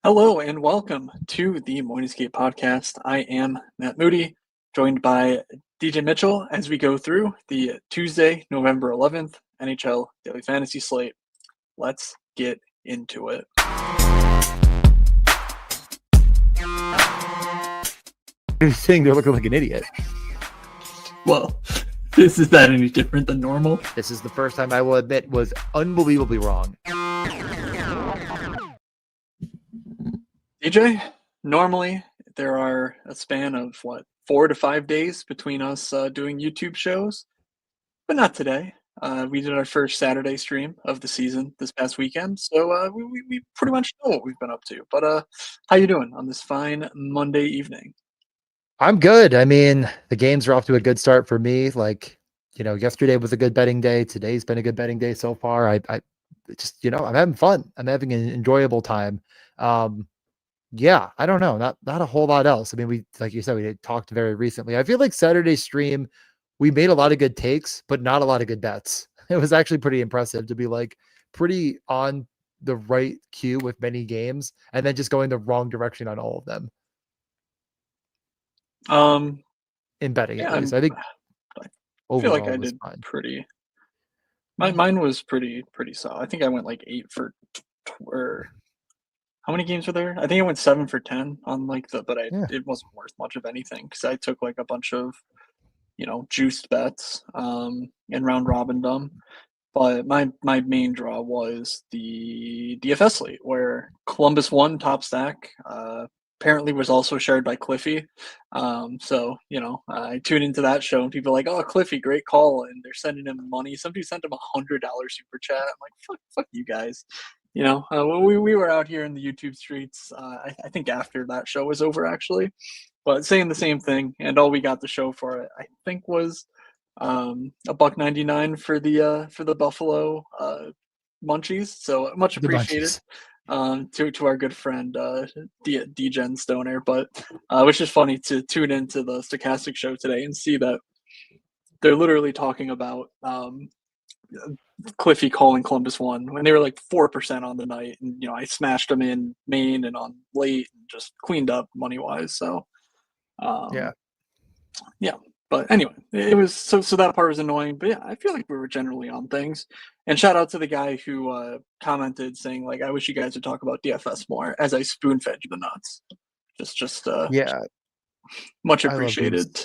Hello and welcome to the Morningscape podcast. I am Matt Moody, joined by DJ Mitchell as we go through the Tuesday, November 11th NHL Daily Fantasy Slate. Let's get into it. You're saying they're looking like an idiot. Well, is that any different than normal? This is the first time I will admit was unbelievably wrong. DJ, normally there are a span of 4 to 5 days between us doing YouTube shows, but not today. We did our first Saturday stream of the season this past weekend, so we pretty much know what we've been up to. But how you doing on this fine Monday evening? I'm good. I mean, the games are off to a good start for me. Yesterday was a good betting day. Today's been a good betting day so far. I just, I'm having fun. I'm having an enjoyable time. Yeah, I don't know. Not a whole lot else. I mean, like you said, we talked very recently. I feel like Saturday's stream, we made a lot of good takes, but not a lot of good bets. It was actually pretty impressive to be pretty on the right cue with many games and then just going the wrong direction on all of them. In betting, Yeah, at least. I think I feel like overall I it was did fine. pretty. Mine was pretty solid. I think I went 8 for, or how many games were there? I think I went 7 for 10 on but it wasn't worth much of anything because I took a bunch of juiced bets in round robin dumb. But my main draw was the DFS slate where Columbus won top stack. Apparently was also shared by Cliffy. I tune into that show and people are like, "Oh, Cliffy, great call," and they're sending him money. Somebody sent him $100 super chat. I'm like, fuck you guys. When we were out here in the YouTube streets, I think after that show was over actually, but saying the same thing, and all we got the show for it, I think was $1.99 for the Buffalo munchies. So much appreciated to our good friend D-Gen Stoner. But which is funny to tune into the Stochastic show today and see that they're literally talking about Cliffy calling Columbus won when they were 4% on the night, and I smashed them in main and on late and just cleaned up money wise. So yeah. But anyway, it was so that part was annoying. But yeah, I feel like we were generally on things. And shout out to the guy who commented saying I wish you guys would talk about DFS more as I spoon fed you the nuts. Just much appreciated.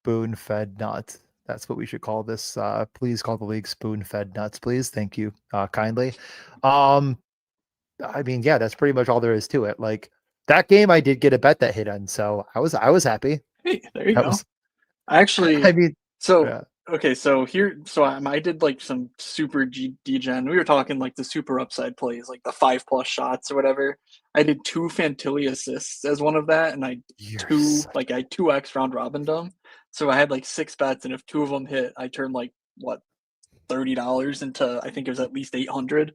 Spoon fed nuts. That's what we should call this. Please call the league spoon fed nuts, please. Thank you kindly. I mean, yeah, that's pretty much all there is to it. That game, I did get a bet that hit on, so I was happy. Hey, there you go. Actually, I mean, okay, so I did some super degen. We were talking the super upside plays, the 5+ shots or whatever. I did 2 Fantilli assists as one of that, and I had 2x round robin dumb. So I had 6 bets, and if 2 of them hit, I turned $30 into, I think it was at least 800.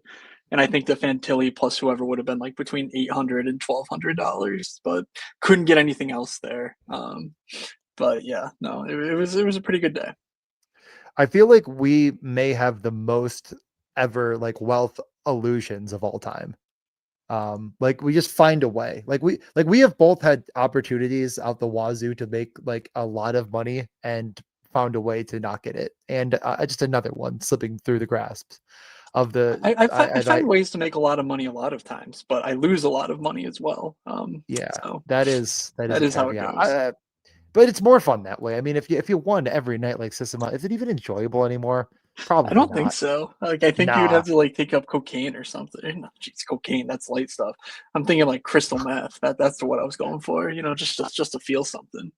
And I think the Fantilli plus whoever would have been between $800 and $1,200, but couldn't get anything else there. But yeah, no, it was a pretty good day. I feel like we may have the most ever wealth illusions of all time. We just find a way. We have both had opportunities out the wazoo to make a lot of money and found a way to not get it. And just another one slipping through the grasps of the. I find ways to make a lot of money a lot of times, but I lose a lot of money as well. So that is how it goes. But it's more fun that way. I mean, if you won every night system, is it even enjoyable anymore? Probably. I don't think so. I think you'd have to take up cocaine or something. Jeez, cocaine, that's light stuff. I'm thinking crystal meth. That's what I was going for. Just to feel something.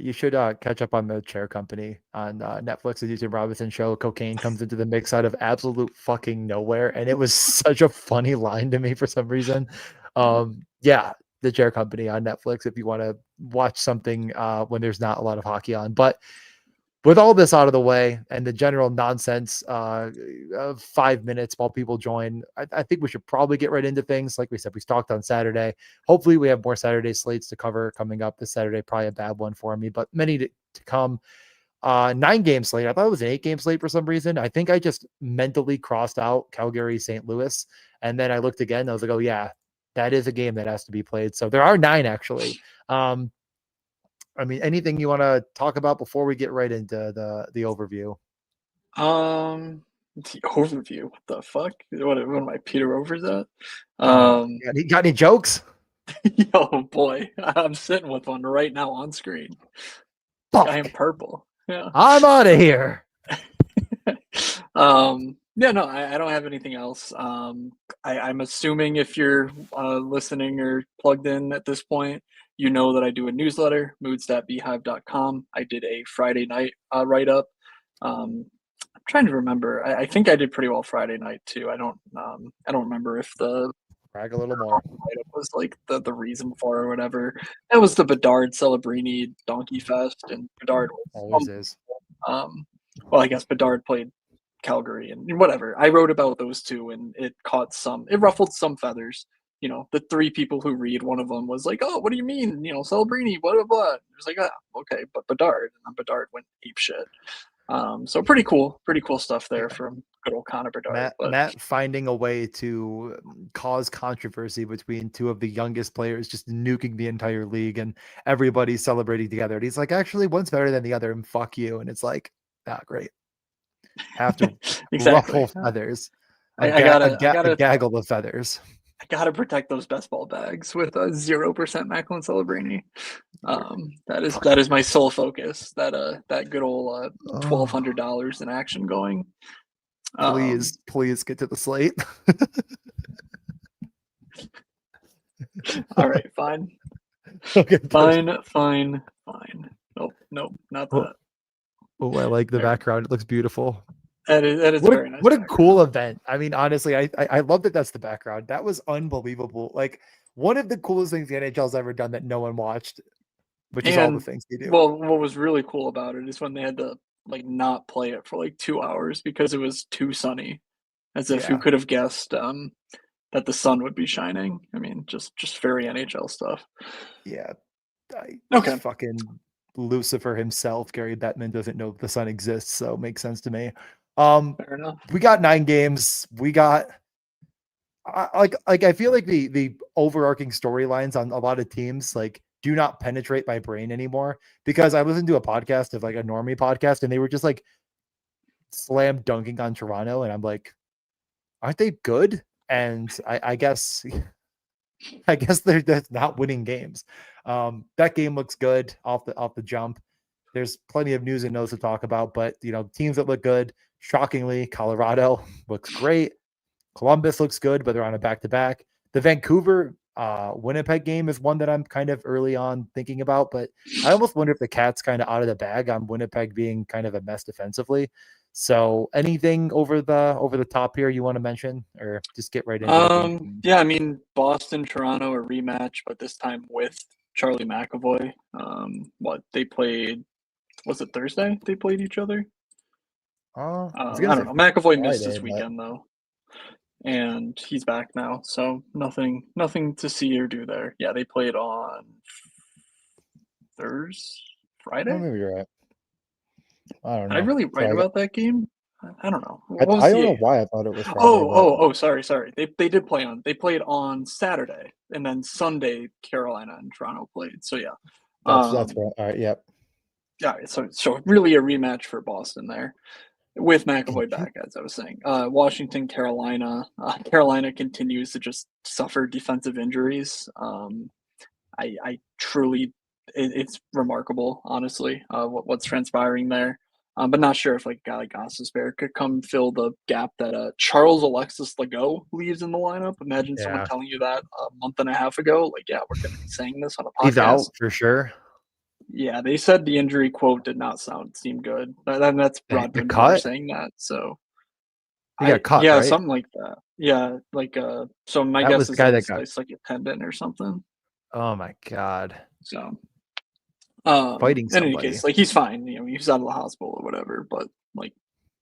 You should catch up on the Chair Company on Netflix. The YouTube Robinson show. Cocaine comes into the mix out of absolute fucking nowhere, and it was such a funny line to me for some reason. Yeah, the Chair Company on Netflix if you want to watch something when there's not a lot of hockey on. But with all this out of the way and the general nonsense of 5 minutes while people join, I think we should probably get right into things. Like we said, we talked on Saturday. Hopefully we have more Saturday slates to cover coming up this Saturday. Probably a bad one for me, but many to come. 9-game slate. I thought it was an 8-game slate for some reason. I think I just mentally crossed out Calgary, St. Louis. And then I looked again. I was like, oh yeah, that is a game that has to be played. So there are 9 actually. I mean, anything you want to talk about before we get right into the overview? The overview. What the fuck? What am I, Peter Overs at? Got any jokes? Yo, boy, I'm sitting with one right now on screen. Fuck. Guy in purple. Yeah. I'm out of here. Yeah, no, I don't have anything else. I'm assuming if you're listening or plugged in at this point, you know that I do a newsletter, moods.beehive.com. I did a Friday night write up. I'm trying to remember. I think I did pretty well Friday night too. I don't remember if the Brag a little more. write-up was like the reason for it or whatever. It was the Bedard Celebrini Donkey Fest, and Bedard was Always is. well, I guess Bedard played Calgary and whatever. I wrote about those two, and it ruffled some feathers. You know, the 3 people who read, one of them was like, "Oh, what do you mean? You know, Celebrini, blah blah blah." It was like, "Ah, okay," but Bedard, and then Bedard went ape shit. So pretty cool stuff there from good old Connor Bedard. Matt finding a way to cause controversy between 2 of the youngest players, just nuking the entire league, and everybody celebrating together. And he's like, actually, one's better than the other, and fuck you. And it's like, great. Have to exactly. ruffle feathers. I gotta gaggle of feathers. I gotta protect those best ball bags with a 0% Macklin Celebrini. That is my sole focus. That good old $1,200 in action going. Please get to the slate. All right, fine. Okay, fine. Nope, not that. Oh, I like the background. It looks beautiful. That is very nice. What a cool event. I mean, honestly, I love that that's the background. That was unbelievable. Like, one of the coolest things the NHL's ever done that no one watched, which is all the things they do. Well, what was really cool about it is when they had to like not play it for like 2 hours because it was too sunny. As if who could have guessed that the sun would be shining. I mean, just very NHL stuff. Yeah. Okay. Fucking Lucifer himself, Gary Bettman, doesn't know the sun exists, so it makes sense to me. Fair enough. We got 9 games. We got I feel like the overarching storylines on a lot of teams like do not penetrate my brain anymore, because I listened to a podcast of like a normie podcast, and they were just like slam dunking on Toronto, and I'm like, aren't they good? And I guess they're not winning games. That game looks good off the jump. There's plenty of news and notes to talk about, but teams that look good. Shockingly, Colorado looks great. Columbus looks good, but they're on a back-to-back. The Vancouver Winnipeg game is one that I'm kind of early on thinking about, but I almost wonder if the Cats kind of out of the bag on Winnipeg being kind of a mess defensively. So anything over the top here you want to mention, or just get right into it? Yeah, I mean, Boston, Toronto, a rematch, but this time with Charlie McAvoy. What they played, was it Thursday they played each other? I don't know. McAvoy missed this weekend though, and he's back now, so nothing to see or do there. Yeah, they played on Friday. Oh, maybe you're right. I don't know. Did I really write about that game? I don't know. I don't know why I thought it was Friday. Sorry. They did play on. They played on Saturday, and then Sunday Carolina and Toronto played. So yeah, that's right. All right, yep. Yeah, so really a rematch for Boston there, with McAvoy back, as I was saying. Washington, Carolina. Carolina continues to just suffer defensive injuries. I truly, it's remarkable, honestly, what's transpiring there. But not sure if like a guy like Gostisbehere could come fill the gap that Charles Alexis Legault leaves in the lineup. Imagine someone telling you that a month and a half ago. Like, yeah, we're going to be saying this on a podcast. He's out for sure. Yeah, they said the injury quote did not seem good. That's Broadbent saying that. So he got caught, yeah, right? something like that. Yeah, like so my guess is it's like a tendon or something. Oh my god. So fighting somebody. In any case, like he's fine. He's out of the hospital or whatever. But like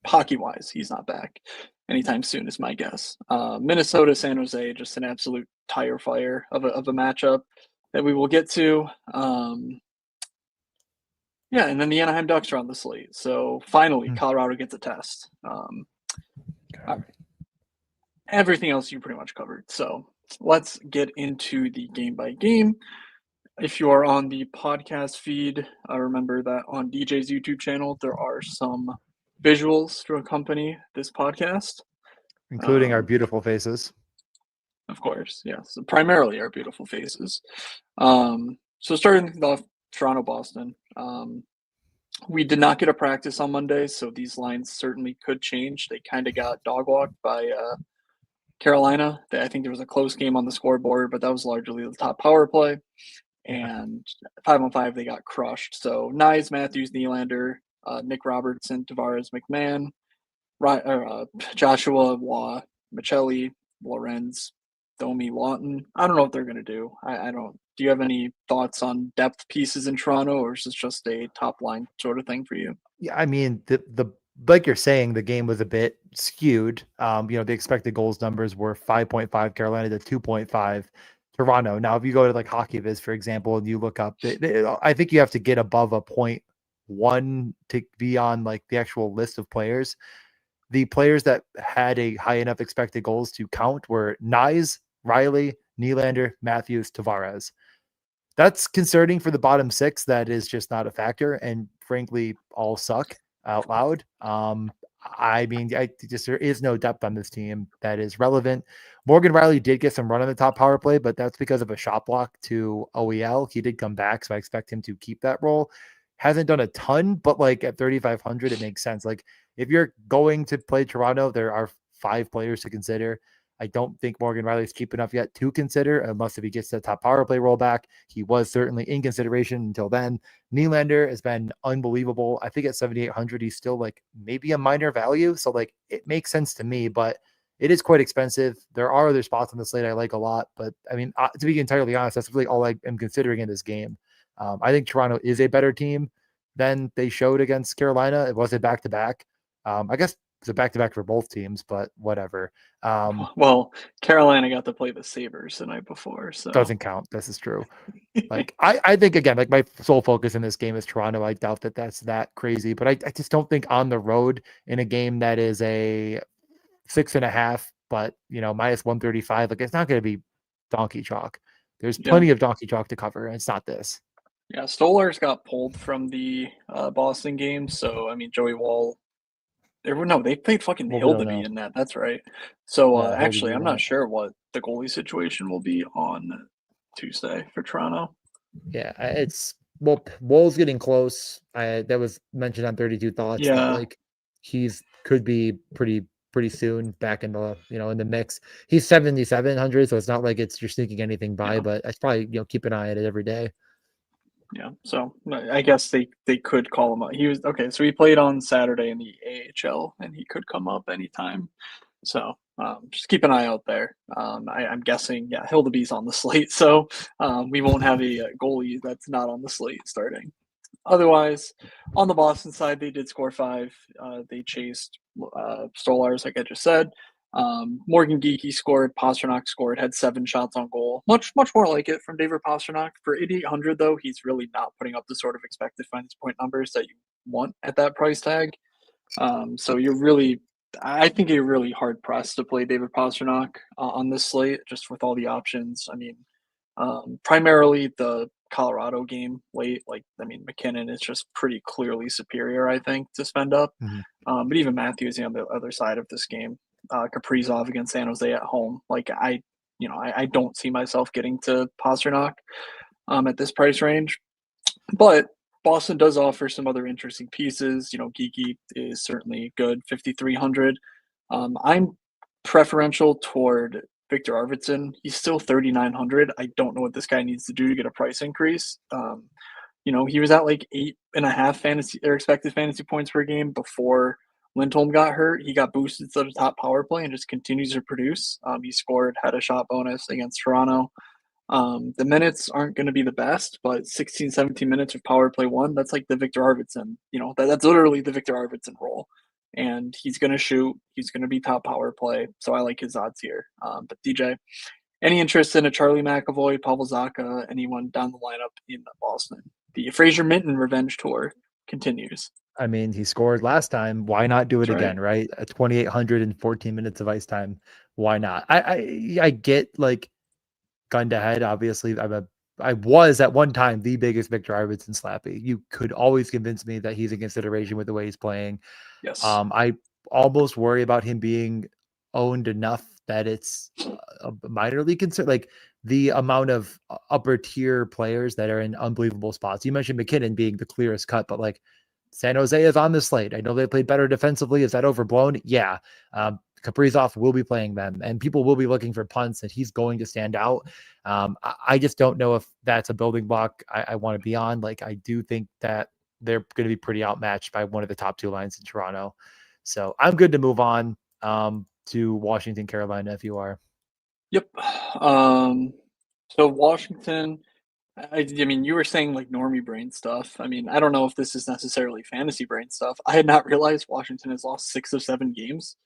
hockey wise, he's not back anytime soon, is my guess. Minnesota, San Jose, just an absolute tire fire of a matchup that we will get to. Yeah, and then the Anaheim Ducks are on the slate. So finally, Colorado gets a test. Everything else you pretty much covered. So let's get into the game by game. If you are on the podcast feed, remember that on DJ's YouTube channel, there are some visuals to accompany this podcast. including our beautiful faces. Of course, yes. Primarily our beautiful faces. So starting off, Toronto, Boston. We did not get a practice on Monday, so these lines certainly could change. They kind of got dog walked by Carolina. I think there was a close game on the scoreboard, but that was largely the top power play. Yeah. And 5-on-5, they got crushed. So Nyes, Matthews, Nylander, Nick Robertson, Tavares, McMahon, Joshua, Waugh, Michelli, Lorenz, Domi, Lawton. I don't know what they're going to do. I don't. Do you have any thoughts on depth pieces in Toronto, or is this just a top line sort of thing for you? Yeah, I mean, the like you're saying, the game was a bit skewed. The expected goals numbers were 5.5 Carolina to 2.5 Toronto. Now, if you go to like HockeyViz, for example, and you look up, I think you have to get above a 0.1 to be on like the actual list of players. The players that had a high enough expected goals to count were Nyes, Riley, Nylander, Matthews, Tavares. That's concerning for the bottom six. That is just not a factor, and frankly, all suck out loud. I mean, there is no depth on this team that is relevant. Morgan Riley did get some run on the top power play, but that's because of a shot block to OEL. He did come back, so I expect him to keep that role. Hasn't done a ton, but like at 3,500, it makes sense. Like if you're going to play Toronto, there are 5 players to consider. I don't think Morgan Riley is cheap enough yet to consider, unless if he gets the top power play rollback. He was certainly in consideration until then. Nylander has been unbelievable. I think at 7,800, he's still like maybe a minor value. So like it makes sense to me, but it is quite expensive. There are other spots on the slate I like a lot, but I mean, to be entirely honest, that's really all I am considering in this game. I think Toronto is a better team than they showed against Carolina. It wasn't back to back. I guess it's a back-to-back for both teams, but whatever. Well, Carolina got to play the Sabres the night before, so doesn't count. This is true. Like I think again, like my sole focus in this game is Toronto. I doubt that that's that crazy, but I just don't think on the road in a game that is a 6.5, but minus 135, like it's not going to be donkey chalk. There's plenty of donkey chalk to cover, and it's not this. Yeah, Stolarz got pulled from the Boston game, so I mean Joey Wall. No, they played fucking Well, we don't Hildeby know. in that. That's right. So Yeah, actually, Hildeby I'm not went. sure what the goalie situation will be on Tuesday for Toronto. Yeah, it's Wool's getting close. That was mentioned on 32 Thoughts that Yeah, like could be pretty soon back in the in the mix. He's 7,700, so it's not like you're sneaking anything by, yeah, but I probably keep an eye at it every day. yeah. So I guess they could call him up. He was okay. So he played on Saturday in the AHL, and he could come up anytime. So just keep an eye out there. I'm guessing, yeah, Hildeby's on the slate, so we won't have a goalie that's not on the slate starting. Otherwise, on the Boston side, they did score 5. They chased Stolarz, like I just said. Morgan Geekie scored. Pastrnak scored. Had 7 shots on goal. Much more like it from David Pastrnak. For 8,800 though, he's really not putting up the sort of expected fantasy point numbers that you want at that price tag. So I think you're really hard pressed to play David Pastrnak on this slate, just with all the options. I mean, primarily the Colorado game late. Like, I mean, McKinnon is just pretty clearly superior, I think, to spend up. Mm-hmm. But even Matthews on the other side of this game, Kaprizov against San Jose at home. Like, I don't see myself getting to Pastrnak at this price range. But Boston does offer some other interesting pieces. Geeky is certainly good, 5,300. I'm preferential toward Victor Arvidsson. He's still 3,900. I don't know what this guy needs to do to get a price increase. He was at like 8.5 fantasy or expected fantasy points per game before Lindholm got hurt. He got boosted to the top power play and just continues to produce. He scored, had a shot bonus against Toronto. The minutes aren't going to be the best, but 16, 17 minutes of power play 1, that's like the Victor Arvidsson, that's literally the Victor Arvidsson role. And he's going to shoot. He's going to be top power play. So I like his odds here. But DJ, any interest in a Charlie McAvoy, Pavel Zacha, anyone down the lineup in Boston? The Fraser Minton revenge tour continues. I mean, he scored last time. Why not do it again, right? 2,800 and 14 minutes of ice time. Why not? I get like gun to head, obviously, I was at one time the biggest Victor Arvidsson slappy. You could always convince me that he's in consideration with the way he's playing. Yes. I almost worry about him being owned enough that it's a minor league concern. Like the amount of upper tier players that are in unbelievable spots. You mentioned McKinnon being the clearest cut, but like San Jose is on the slate. I know they played better defensively. Is that overblown? Yeah. Kaprizov will be playing them, and people will be looking for punts, and he's going to stand out. I just don't know if that's a building block I want to be on. Like, I do think that they're going to be pretty outmatched by one of the top two lines in Toronto. So I'm good to move on to Washington, Carolina, if you are. Yep. So Washington, I mean, you were saying like normie brain stuff. I mean, I don't know if this is necessarily fantasy brain stuff. I had not realized Washington has lost 6 of 7 games.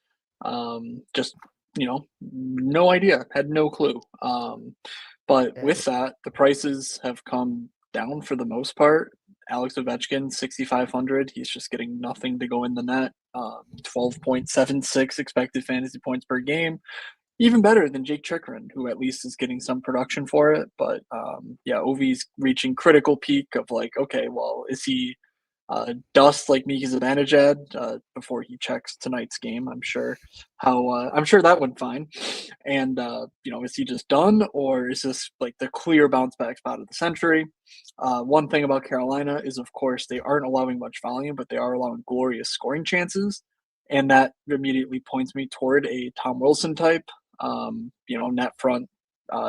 Just, no idea, had no clue. But with that, the prices have come down for the most part. Alex Ovechkin, 6,500. He's just getting nothing to go in the net. 12.76 expected fantasy points per game, even better than Jake Chikrin, who at least is getting some production for it. But yeah, Ovi's reaching critical peak of like, okay, well, is he dust like Mika Zibanejad before he checks tonight's game? I'm sure that went fine. And is he just done, or is this like the clear bounce back spot of the century? One thing about Carolina is, of course, they aren't allowing much volume, but they are allowing glorious scoring chances. And that immediately points me toward a Tom Wilson type, net front.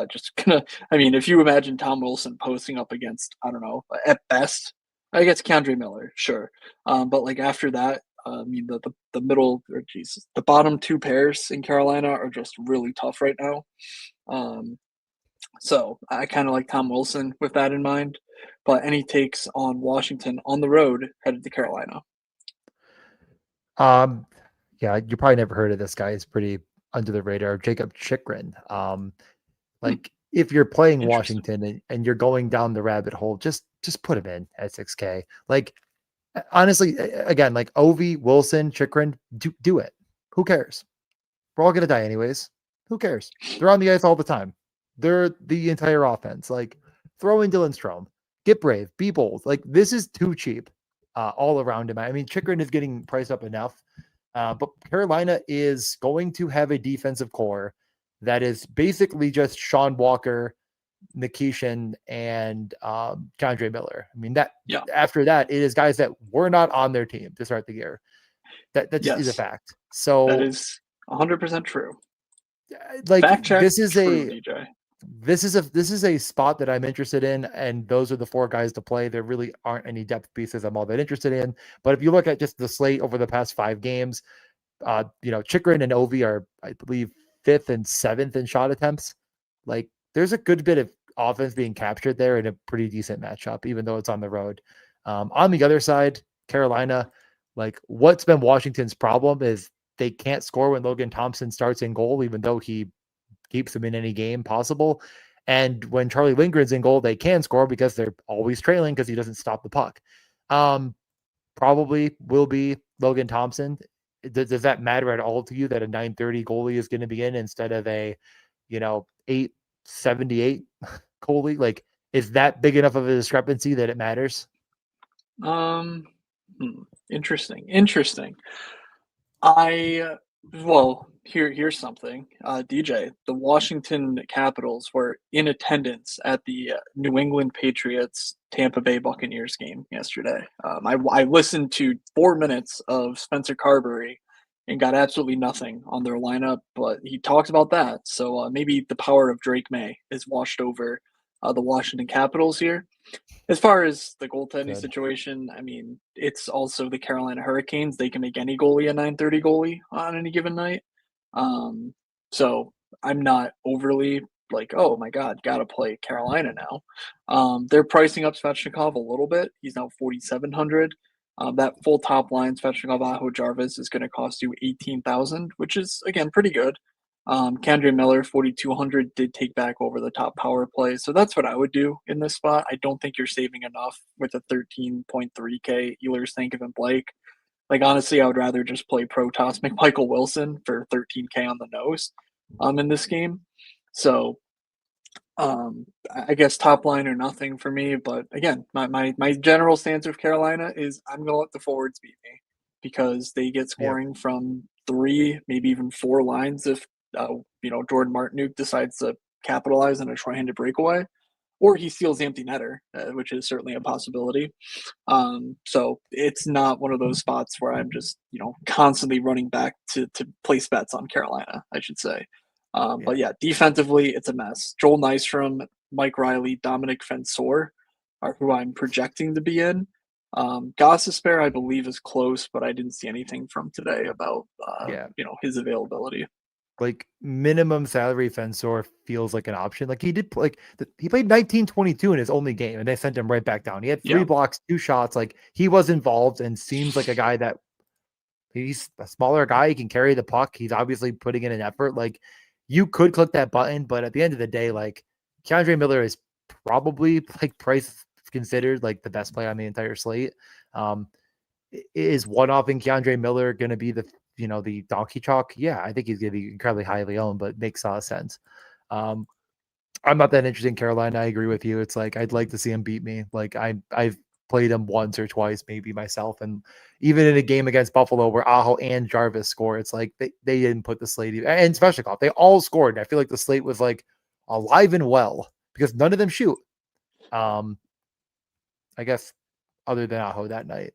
Just gonna, I mean, if you imagine Tom Wilson posting up against, I don't know, at best, I guess K'Andre Miller, sure. But like after that, I mean, the middle, or Jesus, the bottom two pairs in Carolina are just really tough right now. So I kind of like Tom Wilson with that in mind. But any takes on Washington on the road headed to Carolina? Yeah, you probably never heard of this guy. He's pretty under the radar. Jacob Chikrin. Like if you're playing Interesting. Washington and you're going down the rabbit hole, just put him in at 6K. Like honestly, again, like Ovi, Wilson, Chikrin, do it. Who cares? We're all gonna die anyways. Who cares? They're on the ice all the time. They're the entire offense. Like throw in Dylan Strome. Get brave. Be bold. Like this is too cheap all around him. I mean, Chikrin is getting priced up enough. But Carolina is going to have a defensive core that is basically just Sean Walker, Nikishin, and K'Andre Miller. I mean, that after that, it is guys that were not on their team to start the year. That just is a fact. So that is 100% true. Like fact check, this is true, a DJ. This is a spot that I'm interested in, and those are the four guys to play. There really aren't any depth pieces I'm all that interested in. But if you look at just the slate over the past 5 games, Chikrin and Ovi are, I believe, 5th and 7th in shot attempts. Like there's a good bit of offense being captured there in a pretty decent matchup, even though it's on the road. On the other side, Carolina, like what's been Washington's problem is they can't score when Logan Thompson starts in goal, even though he keeps them in any game possible. And when Charlie Lindgren's in goal, they can score because they're always trailing because he doesn't stop the puck. Probably will be Logan Thompson. Does that matter at all to you that a 930 goalie is going to be in instead of a, 878 goalie? Like, is that big enough of a discrepancy that it matters? Interesting. Here's something. DJ, the Washington Capitals were in attendance at the New England Patriots Tampa Bay Buccaneers game yesterday. I listened to 4 minutes of Spencer Carberry and got absolutely nothing on their lineup, but he talked about that. So maybe the power of Drake May is washed over the Washington Capitals here. As far as the goaltending situation, I mean, it's also the Carolina Hurricanes. They can make any goalie a 930 goalie on any given night. So I'm not overly like, oh my God, gotta play Carolina now. They're pricing up Svechnikov a little bit. He's now 4,700. That full top line, Svechnikov, Aho, Jarvis, is going to cost you 18,000, which is again pretty good. K'Andre Miller, 4,200, did take back over the top power play. So that's what I would do in this spot. I don't think you're saving enough with a 13.3K Ehlers, Stankiv, and Blake. Like, honestly, I would rather just play Protas McMichael Wilson for 13K on the nose in this game. So I guess top line or nothing for me. But again, my general stance with Carolina is I'm gonna let the forwards beat me because they get Yep. scoring from three, maybe even four lines if Jordan Martinook decides to capitalize on a shorthanded breakaway, or he steals the empty netter, which is certainly a possibility. So it's not one of those spots where I'm just, constantly running back to place bets on Carolina, I should say. But Yeah. yeah, defensively, it's a mess. Joel Nystrom, Mike Riley, Dominic Fensor are who I'm projecting to be in. Gossespierre, I believe, is close, but I didn't see anything from today about Yeah. his availability. Like minimum salary Fensor feels like an option. Like he did like he played 1922 in his only game and they sent him right back down. He had 3 Yeah, blocks, 2 shots. Like he was involved and seems like a guy that he's a smaller guy. He can carry the puck. He's obviously putting in an effort. Like you could click that button, but at the end of the day, like Keandre Miller is probably like price considered like the best player on the entire slate. Um, is one-offing Keandre Miller going to be the donkey chalk? Yeah, I think he's going to be incredibly highly owned, but makes a lot of sense. Um, I'm not that interested in Carolina. I agree with you. It's like I'd like to see him beat me. Like I've played him once or twice, maybe myself, and even in a game against Buffalo where Aho and Jarvis score, it's like they didn't put the slate and special call. They all scored. And I feel like the slate was like alive and well because none of them shoot. Um, I guess other than Aho that night.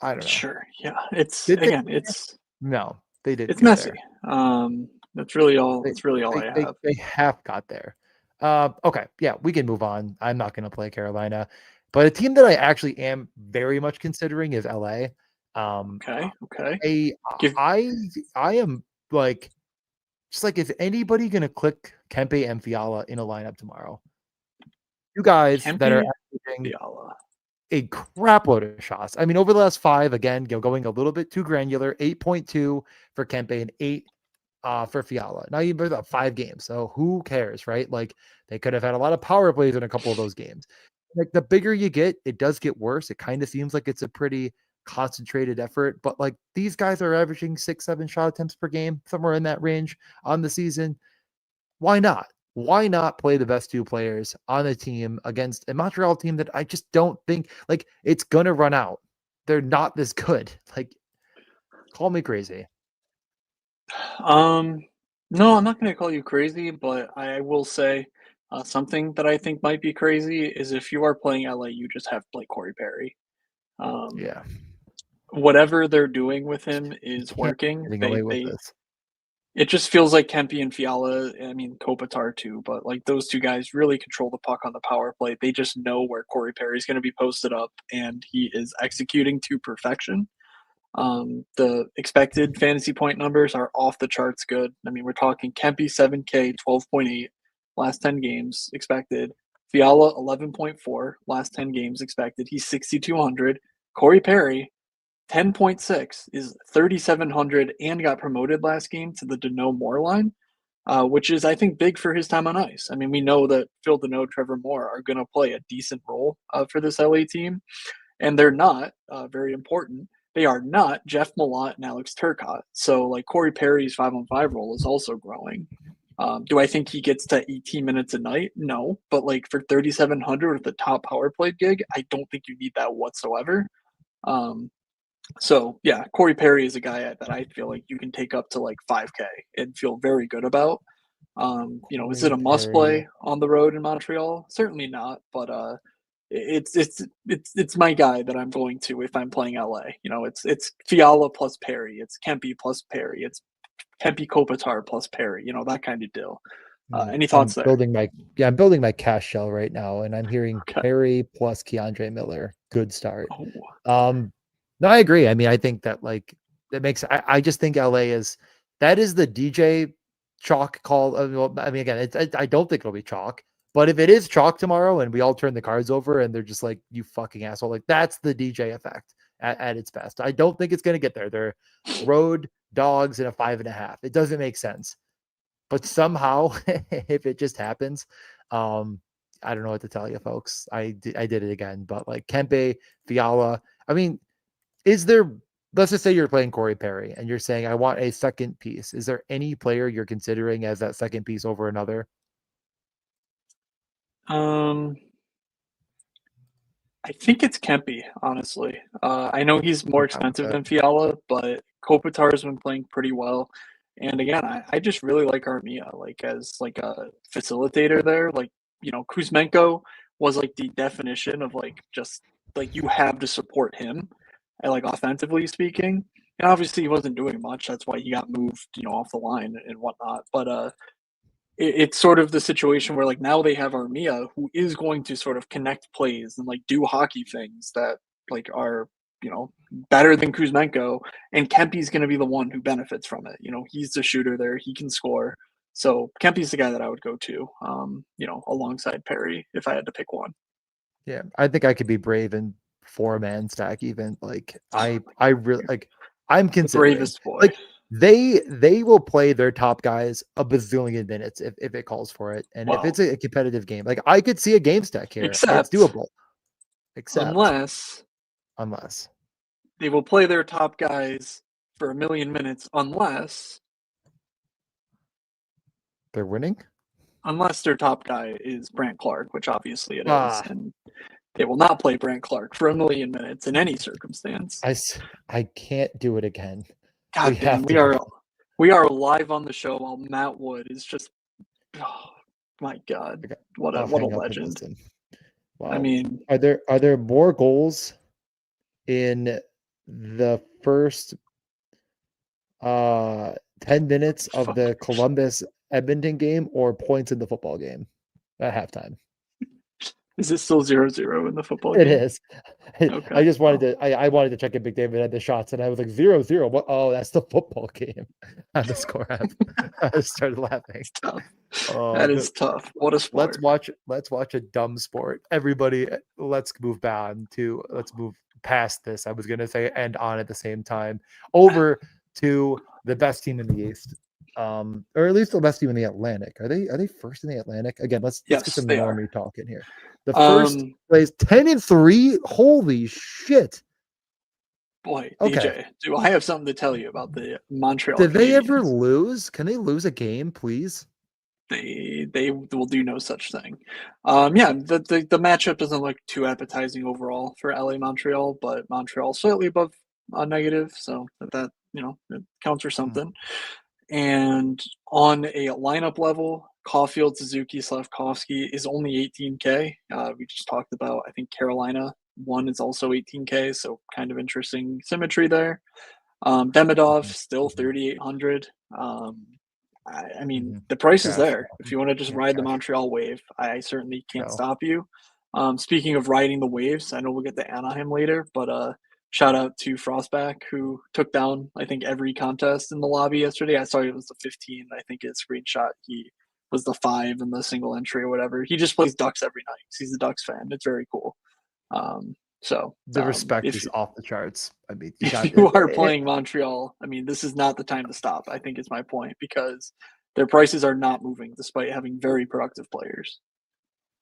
I don't know. sure. Yeah, it's Did they? again, it's No, they didn't it's get messy. there. That's really all. They That's really all they I they have. they have got there. Okay, yeah, we can move on. I'm not gonna play Carolina, but a team that I actually am very much considering is LA. Um, Okay, okay. I Give I I am like just like is anybody gonna click Kempe and Fiala in a lineup tomorrow? You guys that are Kempe, averaging Fiala. a crap load of shots. I mean, over the last 5, again, going a little bit too granular, 8.2 for Kempe and 8 for Fiala. Now you've been up 5 games, so who cares, right? Like they could have had a lot of power plays in a couple of those games. Like the bigger you get, it does get worse. It kind of seems like it's a pretty concentrated effort, but like these guys are averaging 6, 7 shot attempts per game, somewhere in that range on the season. Why not? Why not play the best 2 players on a team against a Montreal team that I just don't think like it's gonna run out. They're not this good. Like, call me crazy. Um, no, I'm not going to call you crazy, but I will say something that I think might be crazy is if you are playing LA, you just have Blake Corey Perry. Um, Yeah, whatever they're doing with him you is can't working. getting They away with they this. It just feels like Kempe and Fiala. I mean, Kopitar too, but like those two guys really control the puck on the power play. They just know where Corey Perry is going to be posted up, and he is executing to perfection. The expected fantasy point numbers are off the charts good. I mean, we're talking Kempe 7K, 12.8, last 10 games expected. Fiala 11.4, last 10 games expected. He's 6,200. Corey Perry 10.6 is 3,700 and got promoted last game to the Deneau Moore line, which is, I think, big for his time on ice. I mean, we know that Phil Deneau, Trevor Moore are going to play a decent role for this LA team, and they're not very important. They are not Jeff Malott and Alex Turcotte. So, like, Corey Perry's 5-on-5 role is also growing. Do I think he gets to 18 minutes a night? No, but like for 3,700 with the top power play gig, I don't think you need that whatsoever. Um, so yeah, Corey Perry is a guy that I feel like you can take up to like 5K and feel very good about. Is it Corey a must Perry. play on the road in Montreal? Certainly not, but it's my guy that I'm going to if I'm playing LA. It's Fiala plus Perry, it's Kempe plus Perry, it's Kempe Kopitar plus Perry. That kind of deal. Any thoughts I'm there? building my cash shell right now, and I'm hearing Okay. Perry plus Keandre Miller. Good start. Oh, Um, no, I agree. I mean, I think that like that makes. I just think LA is the DJ chalk call. Well, I mean, again, I don't think it'll be chalk, but if it is chalk tomorrow and we all turn the cards over and they're just like you fucking asshole, like that's the DJ effect at its best. I don't think it's gonna get there. They're road dogs in a 5.5. It doesn't make sense. But somehow, if it just happens, um, I don't know what to tell you, folks. I did it again, but like Kempe, Fiala. I mean, is there? Let's just say you're playing Corey Perry and you're saying I want a second piece. Is there any player you're considering as that second piece over another? I think it's Kempe, honestly. I know he's more I'm fine with expensive that. than Fiala, but Kopitar's been playing pretty well. And again, I just really like Armia, like as like a facilitator there. Like, Kuzmenko was like the definition of like just like you have to support him, and like offensively speaking. And obviously he wasn't doing much. That's why he got moved, off the line and whatnot. But it's sort of the situation where like now they have Armia who is going to sort of connect plays and like do hockey things that like are better than Kuzmenko, and Kempe's going to be the one who benefits from it. He's the shooter there; he can score. So Kempe's the guy that I would go to, alongside Perry if I had to pick one. Yeah, I think I could be brave in 4-man stack even. Like I really like I'm The considering bravest boy. like they will play their top guys a bazillion minutes if it calls for it. And if Well, it's a competitive game, like I could see a game stack here and it's except doable. Except unless unless they will play their top guys for a million minutes, they're winning. unless their top guy is Brant Clark, which obviously it is, Ah, and they will not play Brant Clark for a million minutes in any circumstance. I can't do it again. We God damn, have to go. we are live on the show while Matt Wood is just, oh my God, what I'll a hang up and legend. listen. I Wow. mean, Are there more goals in the first 10 minutes of fuck. the Columbus Edmonton game or points in the football game at halftime? Is it still 0-0 in the football It game? is. Okay, I just wanted well, I wanted to check if McDavid had the shots and I was like 0-0. What? Oh, that's the football game on the score app. I started laughing. it's tough. Oh, That is tough. What a sport. let's watch a dumb sport. Everybody, let's move let's move past this. I was gonna say and on at the same time. Over to the best team in the East. Or at least the best team in the Atlantic. Are they first in the Atlantic? Again, let's get Yes, some they are. normie talk in here. The first Um, plays 10-3. Holy shit. Boy, Okay. DJ, do I have something to tell you about the Montreal Did they ever Canadiens? lose? Can they lose a game, please? They will do no such thing. Yeah, the matchup doesn't look too appetizing overall for LA Montreal, but Montreal slightly above negative, so that it counts for Hmm. something. And on a lineup level, Caulfield, Suzuki, Slavkovsky is only 18K. We just talked about, I think Carolina one is also 18K, so kind of interesting symmetry there. Demidov Mhm, still mhm, 3,800. I mean, mhm. the price is Cash. there. If you want to just Yeah, ride the cash. Montreal wave, I certainly can't No. stop you. Speaking of riding the waves, I know we'll get to Anaheim later, but shout out to Frostback who took down I think every contest in the lobby yesterday. I saw it was the 15. I think his screenshot he was the 5 in the single entry or whatever. He just plays Ducks every night. He's a Ducks fan. It's very cool. Um, so The respect if is off the charts. I mean, you if got you it. are playing Montreal, I mean, this is not the time to stop. I think is my point because their prices are not moving despite having very productive players.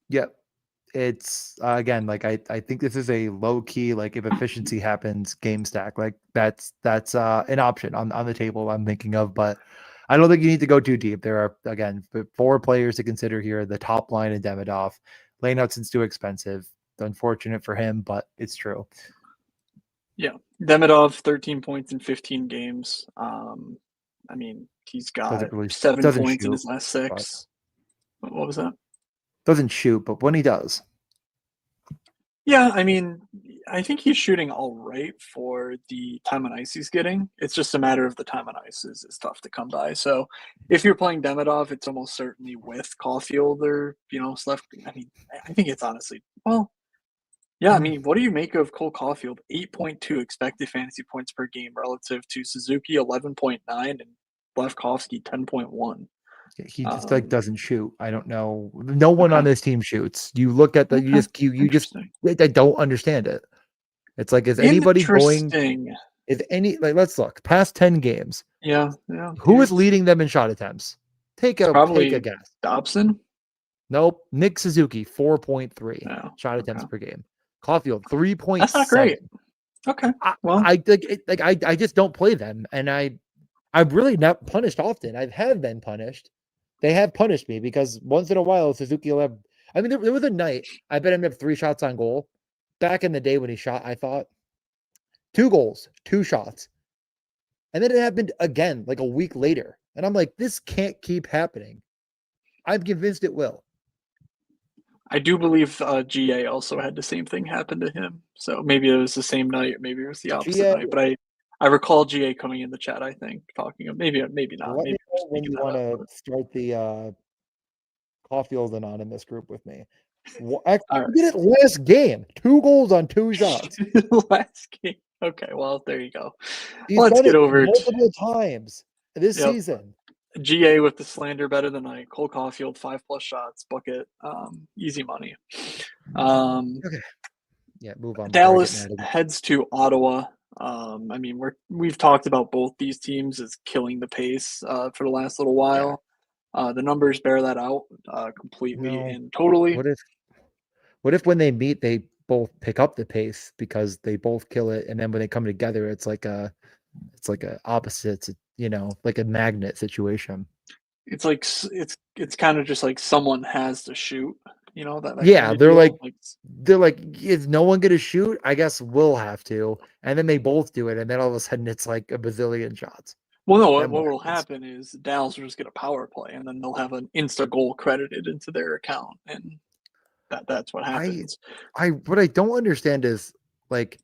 Yep. It's again, like I think this is a low key, like if efficiency happens, game stack. Like that's an option on the table I'm thinking of, but I don't think you need to go too deep. There are again 4 players to consider here. The top line and Demidov. Lane Hutson's too expensive. Unfortunate for him, but it's true. Yeah, Demidov, 13 points in 15 games. I mean, he's got Doesn't really 7 points in shoot, his last but 6. What was that? doesn't shoot, but when he does, Yeah, I mean, I think he's shooting all right for the time on ice he's getting. It's just a matter of the time on ice is tough to come by. So if you're playing Demidov, it's almost certainly with Caulfield or, Slef. I mean, I think it's honestly, well, yeah, I mm, mean, what do you make of Cole Caulfield? 8.2 expected fantasy points per game relative to Suzuki 11.9 and Blefkovsky 10.1. he just like Um, doesn't shoot. I don't know. No one on okay, this team shoots. You look at the okay, you just interesting. I don't understand it. It's like is anybody going Interesting. if any like let's look past 10 games. Yeah, yeah. Who is leading them in shot attempts? It's Take a probably guess. Dobson. Nope. Nick Suzuki 4.3 No, shot attempts okay. per game. Caulfield That's not 3.7. great. Okay, well, I just don't play them and I'm really not punished often. I have been punished. They have punished me because once in a while Suzuki will have I mean, there was a night I bet him to have 3 shots on goal. Back in the day when he shot, I thought 2 goals, 2 shots. And then it happened again like a week later. And I'm like, this can't keep happening. I'm convinced it will. I do believe GA also had the same thing happen to him. So maybe it was the same night, maybe it was the opposite GA, night. But I recall GA coming in the chat, I think, talking of maybe not. let Maybe me I'm know just when making you that want up. to But start the Caulfield Anonymous group with me. Actually, all he did it last game. 2 goals on 2 shots. right. Last game. Okay, well, there you go. He's Let's done get it over to multiple times this yep. season. GA with the slander better than I. Cole Caulfield, 5+ shots, bucket, easy money. Okay. Yeah, move on before I get Dallas mad again. heads to Ottawa. I mean, we've talked about both these teams as killing the pace for the last little Yeah. while. The numbers bear that out completely No. and totally. What if when they meet they both pick up the pace because they both kill it, and then when they come together it's like a opposite, like a magnet situation. It's like it's kind of just like someone has to shoot, that kind Yeah, of deal. Like they're like, is no one gonna shoot? I guess we'll have to. And then they both do it, and then all of a sudden it's like a bazillion shots. well, no, Then what what will happens? happen is Dallas will just get a power play, and then they'll have an insta goal credited into their account, and that's what I happens. I what I don't understand is, like,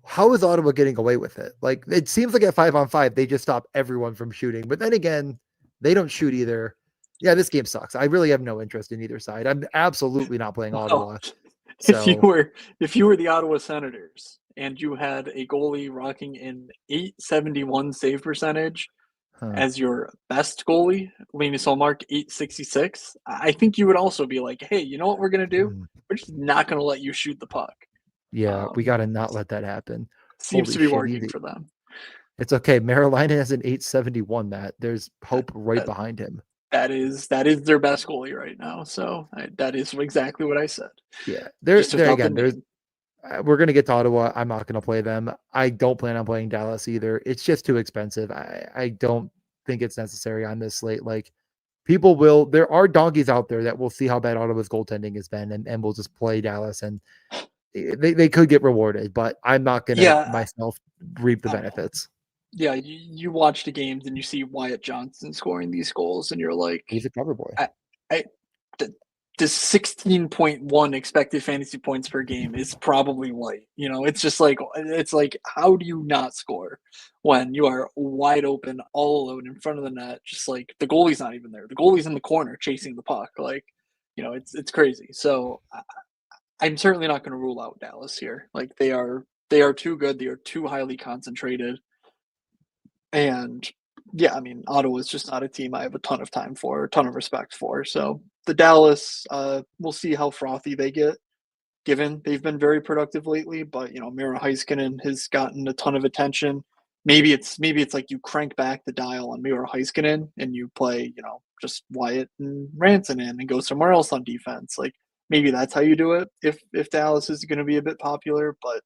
how is Ottawa getting away with it? Like, it seems like at 5-on-5 they just stop everyone from shooting, but then again, they don't shoot either. Yeah, this game sucks. I really have no interest in either side. I'm absolutely not playing Well, Ottawa. if you So, were if you were the Ottawa Senators and you had a goalie rocking in 871 save percentage huh. as your best goalie, Linus Ullmark 866, I think you would also be like, hey, you know what we're gonna do? Hmm. We're just not gonna let you shoot the puck. Yeah, we Um, got to not let that happen. seems Holy to be shit, working easy. for them. It's okay. Carolina has an 871, Matt. There's That hope right that behind him. that is their best goalie right now. So that is exactly what I said, Yeah, just there without the again. name. We're gonna get to Ottawa. I'm not gonna play them. I don't plan on playing Dallas either. It's just too expensive. I don't think it's necessary on this slate. Like, people will. There are donkeys out there that will see how bad Ottawa's goaltending has been, and will just play Dallas, and they could get rewarded. But I'm not gonna Yeah, myself reap the I, benefits. yeah, you watch the games and you see Wyatt Johnson scoring these goals, and you're like, He's a cover boy. I, I, the 16.1 expected fantasy points per game is probably light. It's like, how do you not score when you are wide open, all alone in front of the net? Just like the goalie's not even there. The goalie's in the corner chasing the puck. Like, it's crazy. So I'm certainly not going to rule out Dallas here. Like they are too good. They are too highly concentrated. And yeah, I mean, Ottawa is just not a team I have a ton of time for, a ton of respect for. So the Dallas, we'll see how frothy they get. Given they've been very productive lately, but Mira Heiskanen has gotten a ton of attention. Maybe it's like you crank back the dial on Mira Heiskanen and you play, just Wyatt and Rantanen and go somewhere else on defense. Like maybe that's how you do it if Dallas is going to be a bit popular, but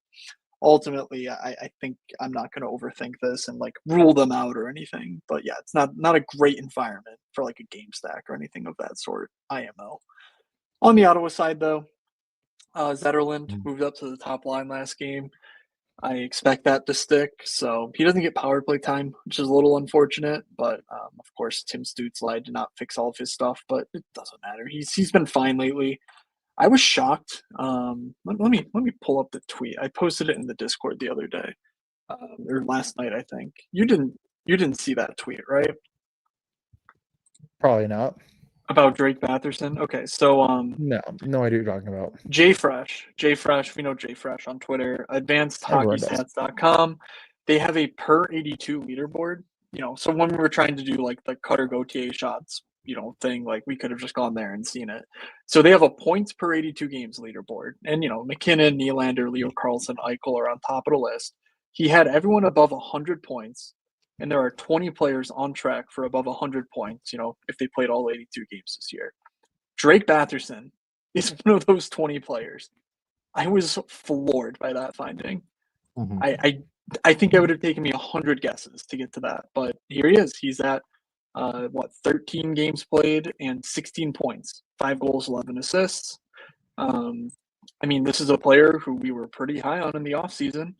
ultimately, I think I'm not going to overthink this and like rule them out or anything. But yeah, it's not a great environment for like a game stack or anything of that sort. IMO. On the Ottawa side, though, Zetterland Mm. moved up to the top line last game. I expect that to stick. So he doesn't get power play time, which is a little unfortunate. But of course, Tim Stützle did not fix all of his stuff, but it doesn't matter. He's been fine lately. I was shocked. Let me pull up the tweet. I posted it in the Discord the other day, or last night, I think. You didn't see that tweet, right? Probably not. About Drake Batherson. Okay, so No, no idea what you're talking about. Jfresh, we know Jfresh on Twitter, Everyone does. advancedhockeystats.com. They have a per 82 leaderboard. So when we were trying to do like the Cutter Gauthier shots, thing, like we could have just gone there and seen it. So they have a points per 82 games leaderboard. And McKinnon, Nylander, Leo Carlson, Eichel are on top of the list. He had everyone above 100 points, and there are 20 players on track for above 100 points, if they played all 82 games this year. Drake Batherson is one of those 20 players. I was floored by that finding. Mhm. I think I would have taken me 100 guesses to get to that, but here he is. He's at what, 13 games played and 16 points, 5 goals, 11 assists. Um, I mean, this is a player who we were pretty high on in the offseason,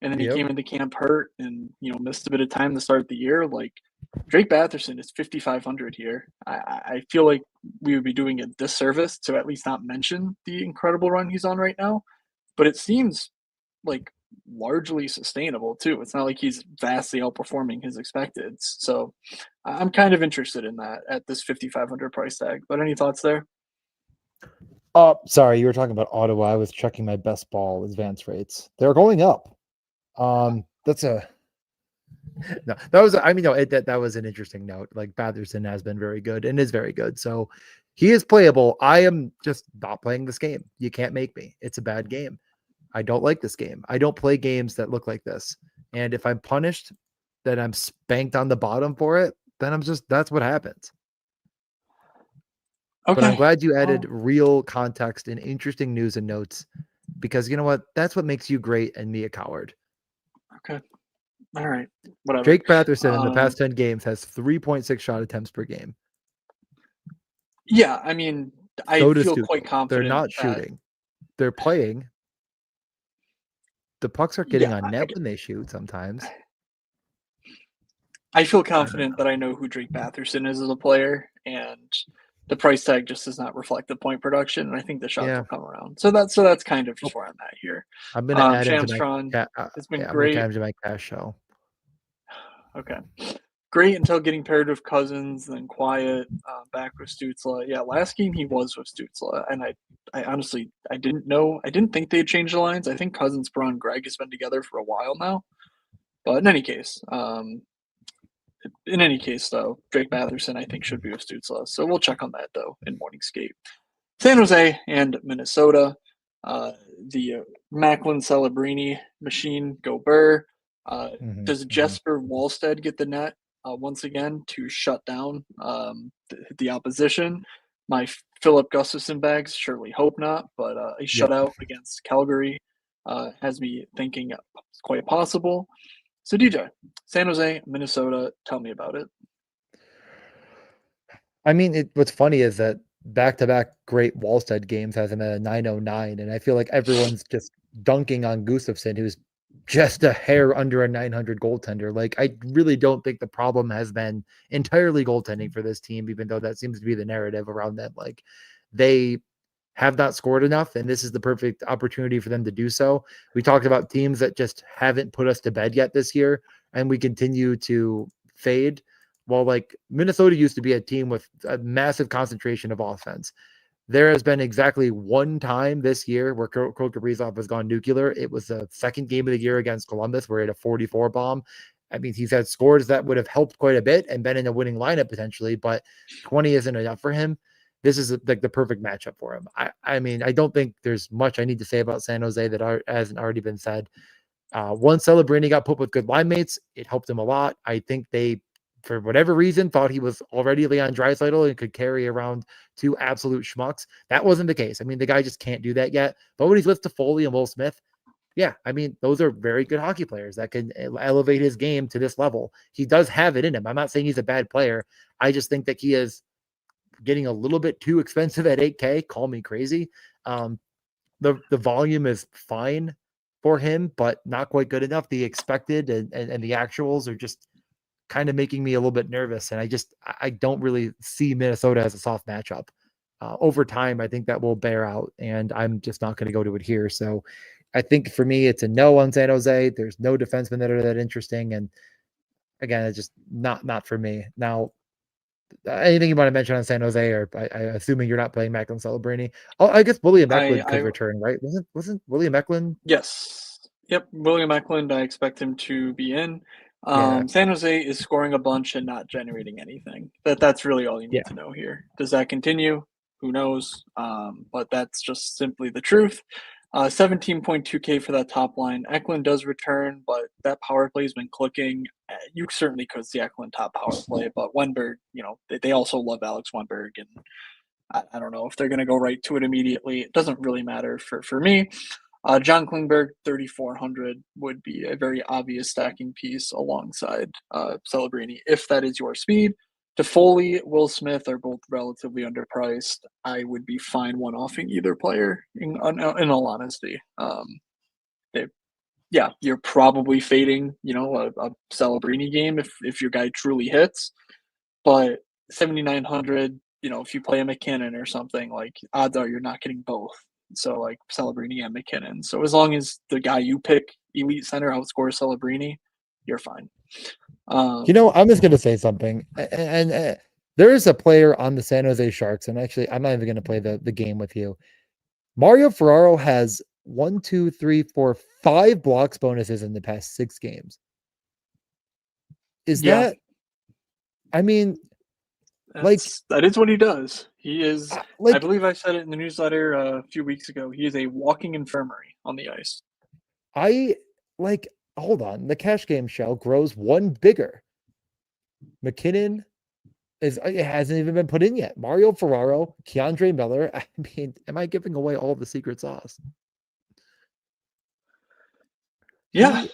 and then he Yep. came into camp hurt and missed a bit of time to start the year. Like Drake Batherson is 5,500 here. I feel like we would be doing a disservice to at least not mention the incredible run he's on right now. But it seems like largely sustainable too. It's not like he's vastly outperforming his expected. So I'm kind of interested in that at this 5,500 price tag. But any thoughts there? Oh, sorry, you were talking about Ottawa. I was checking my best ball advance rates. They're going up. That's a no. That was I mean no. That was an interesting note. Like Batherson has been very good and is very good. So he is playable. I am just not playing this game. You can't make me. It's a bad game. I don't like this game. I don't play games that look like this. And if I'm punished that I'm spanked on the bottom for it, then that's what happens. But I'm Okay. glad you added Well, real context and interesting news and notes because you know what? That's what makes you great and me a coward. okay. All right. Whatever. Jake Batherson in the Um, past 10 games has 3.6 shot attempts per game. yeah, I mean, I So does feel quite Stutzle. They're confident not that shooting. They're playing. The pucks are getting yeah, on net when they shoot sometimes. I feel I don't confident know. that I know who Drake Batherson is as a player, and the price tag just does not reflect the point production. And I think the shots Yeah. will come around. So that's kind of Oh, just where I'm at here. I'm gonna add him to my Shamstron has been yeah, I'm gonna add great. him to my cash show. Okay. Great until getting paired with Cousins, then quiet, back with Stützle. Yeah, last game he was with Stützle, and I honestly, I didn't know. I didn't think they'd change the lines. I think Cousins, Braun, Greg has been together for a while now. But in any case, though, Drake Batherson I think should be with Stützle. So we'll check on that though in morning skate. San Jose and Minnesota. Uh, the Macklin Celebrini machine go Burr. Does Jesper Wallstead get the net once again to shut down the opposition? My Philip Gustafson bags surely hope not, but a Yep. shutout against Calgary has me thinking it's quite possible. So DJ, San Jose, Minnesota, tell me about it. I mean, what's funny is that back-to-back great Wallstead games has him at a 909, and I feel like everyone's just dunking on Gustafson, who's just a hair under a 900 goaltender. Like, I really don't think the problem has been entirely goaltending for this team, even though that seems to be the narrative around them. Like, they have not scored enough, and this is the perfect opportunity for them to do so. We talked about teams that just haven't put us to bed yet this year, and we continue to fade. Well, like Minnesota used to be a team with a massive concentration of offense. There has been exactly one time this year where Kirill Kaprizov has gone nuclear. It was the second game of the year against Columbus where he had a 44 bomb. I mean, he's had scores that would have helped quite a bit and been in a winning lineup potentially, but 20 isn't enough for him. This is like the perfect matchup for him. I mean, I don't think there's much I need to say about San Jose that hasn't already been said. Once Celebrini got put with good line mates, it helped him a lot. I think they, for whatever reason, thought he was already Leon Draisaitl and could carry around two absolute schmucks. That wasn't the case. I mean, the guy just can't do that yet. But when he's with Toffoli and Will Smith, yeah, I mean, those are very good hockey players that can elevate his game to this level. He does have it in him. I'm not saying he's a bad player. I just think that he is getting a little bit too expensive at 8K. Call me crazy. Um, the volume is fine for him, but not quite good enough. The expected and the actuals are just kind of making me a little bit nervous. And I don't really see Minnesota as a soft matchup. Over time, I think that will bear out, and I'm just not going to go to it here. So I think for me, it's a no on San Jose. There's no defensemen that are that interesting. And again, it's just not for me. Now, anything you want to mention on San Jose, or assuming you're not playing Macklin Celebrini? Oh, I guess William Eklund could I return, right? Wasn't William Eklund? Yes. Yep, William Eklund, I expect him to be in. Yeah, San Jose is scoring a bunch and not generating anything. That's really all you yeah. need to know here. Does that continue? Who knows? But that's just simply the truth. 17.2K for that top line. Eklund does return, but that power play has been clicking. You certainly could see Eklund top power play, but Wenberg, they also love Alex Wenberg, and I don't know if they're going to go right to it immediately. It doesn't really matter for me. John Klingberg, 3,400 would be a very obvious stacking piece alongside Celebrini if that is your speed. Toffoli, Will Smith are both relatively underpriced. I would be fine one-offing either player. In all honesty, they, yeah, you're probably fading, a Celebrini game if your guy truly hits. But 7,900, if you play a McKinnon or something, like odds are you're not getting both. So like Celebrini and McKinnon. So as long as the guy you pick, elite center, outscores Celebrini, you're fine. I'm just going to say something. And there is a player on the San Jose Sharks, and actually, I'm not even going to play the game with you. Mario Ferraro has 1, 2, 3, 4, 5 blocks bonuses in the past 6 games. Is that? I mean, that is what he does. He is. I believe I said it in the newsletter a few weeks ago. He is a walking infirmary on the ice. Hold on. The cash game shell grows one bigger. McKinnon it hasn't even been put in yet. Mario Ferraro, Keandre Miller. I mean, am I giving away all the secret sauce? Yeah.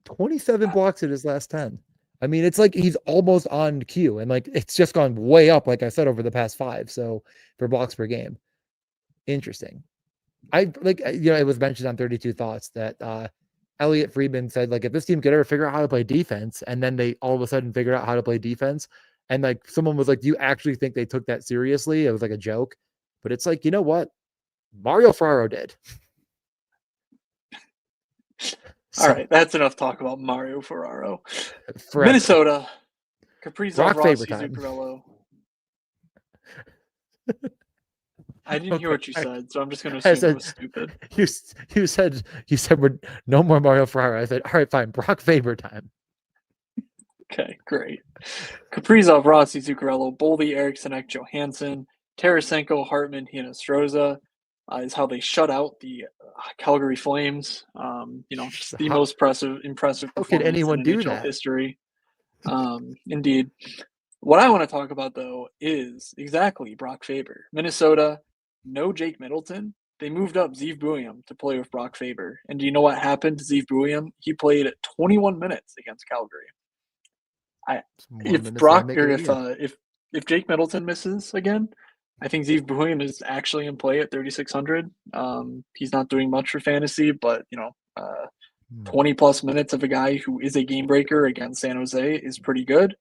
27 blocks in his last 10. I mean, it's like he's almost on cue, and like it's just gone way up, like I said, over the past 5. So for blocks per game. Interesting. It was mentioned on 32 Thoughts that Elliot Friedman said, like, if this team could ever figure out how to play defense, and then they all of a sudden figured out how to play defense, and like someone was like, do you actually think they took that seriously? It was like a joke. But it's like, you know what? Mario Ferraro did. All right, that's enough talk about Mario Ferraro. Forever. Minnesota, Kaprizov, Rossi, Zuccarello. I didn't hear what you said, so I'm just going to assume it was stupid. You said we're no more Mario Ferraro. I said, all right, fine, Brock Faber time. Okay, great. Kaprizov, Rossi, Zuccarello, Boldy, Eriksson, Johansson, Tarasenko, Hartman, Hinostroza is how they shut out the Calgary Flames. Just the most impressive how could anyone in do NHL that? history. Indeed. What I want to talk about, though, is exactly Brock Faber. Minnesota, no Jake Middleton. They moved up Zeev Buium to play with Brock Faber. And do you know what happened to Zeev Buium? He played 21 minutes against Calgary. If Jake Middleton misses again, I think Zeev Buium is actually in play at 3,600. He's not doing much for fantasy, but 20 plus minutes of a guy who is a game breaker against San Jose is pretty good.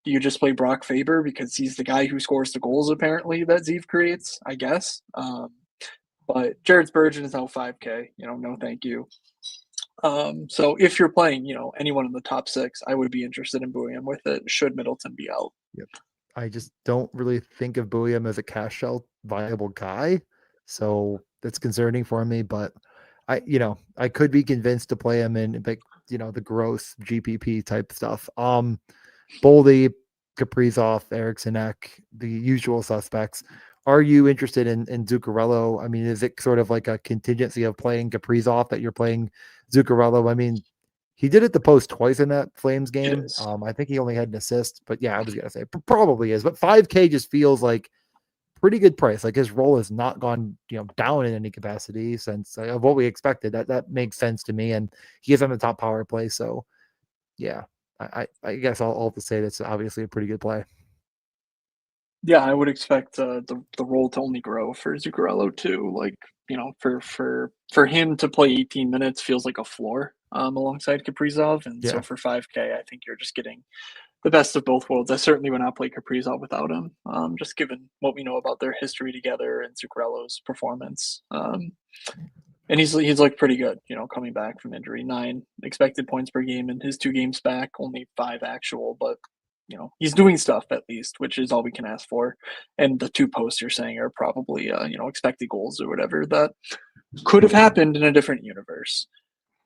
Do you just play Brock Faber because he's the guy who scores the goals apparently that Zeev creates? I guess. But Jared Spurgeon is now 5K. No, thank you. So if you're playing, anyone in the top 6, I would be interested in Buium with it. Should Middleton be out? Yep. I just don't really think of Buium as a cash shell viable guy, so that's concerning for me. But I could be convinced to play him in, like, the gross GPP type stuff. Boldy, Kaprizov, Eriksson, the usual suspects. Are you interested in Zuccarello? I mean, is it sort of like a contingency of playing Kaprizov that you're playing Zuccarello? I mean, he did it the post twice in that Flames game. I think he only had an assist, but yeah, I was gonna say probably is. But 5K just feels like pretty good price. Like his role has not gone down in any capacity since of what we expected. That makes sense to me, and he is on the top power play. So yeah, I guess I'll have to say that's obviously a pretty good play. Yeah, I would expect the role to only grow for Zuccarello too. Like, for him to play 18 minutes feels like a floor alongside Kaprizov, and so for 5K, I think you're just getting the best of both worlds. I certainly would not play Kaprizov without him, just given what we know about their history together and Zuccarello's performance. And he's looked pretty good, coming back from injury. 9 expected points per game in his 2 games back, only 5 actual, but he's doing stuff at least, which is all we can ask for. And the 2 posts you're saying are probably, expected goals or whatever that could have happened in a different universe.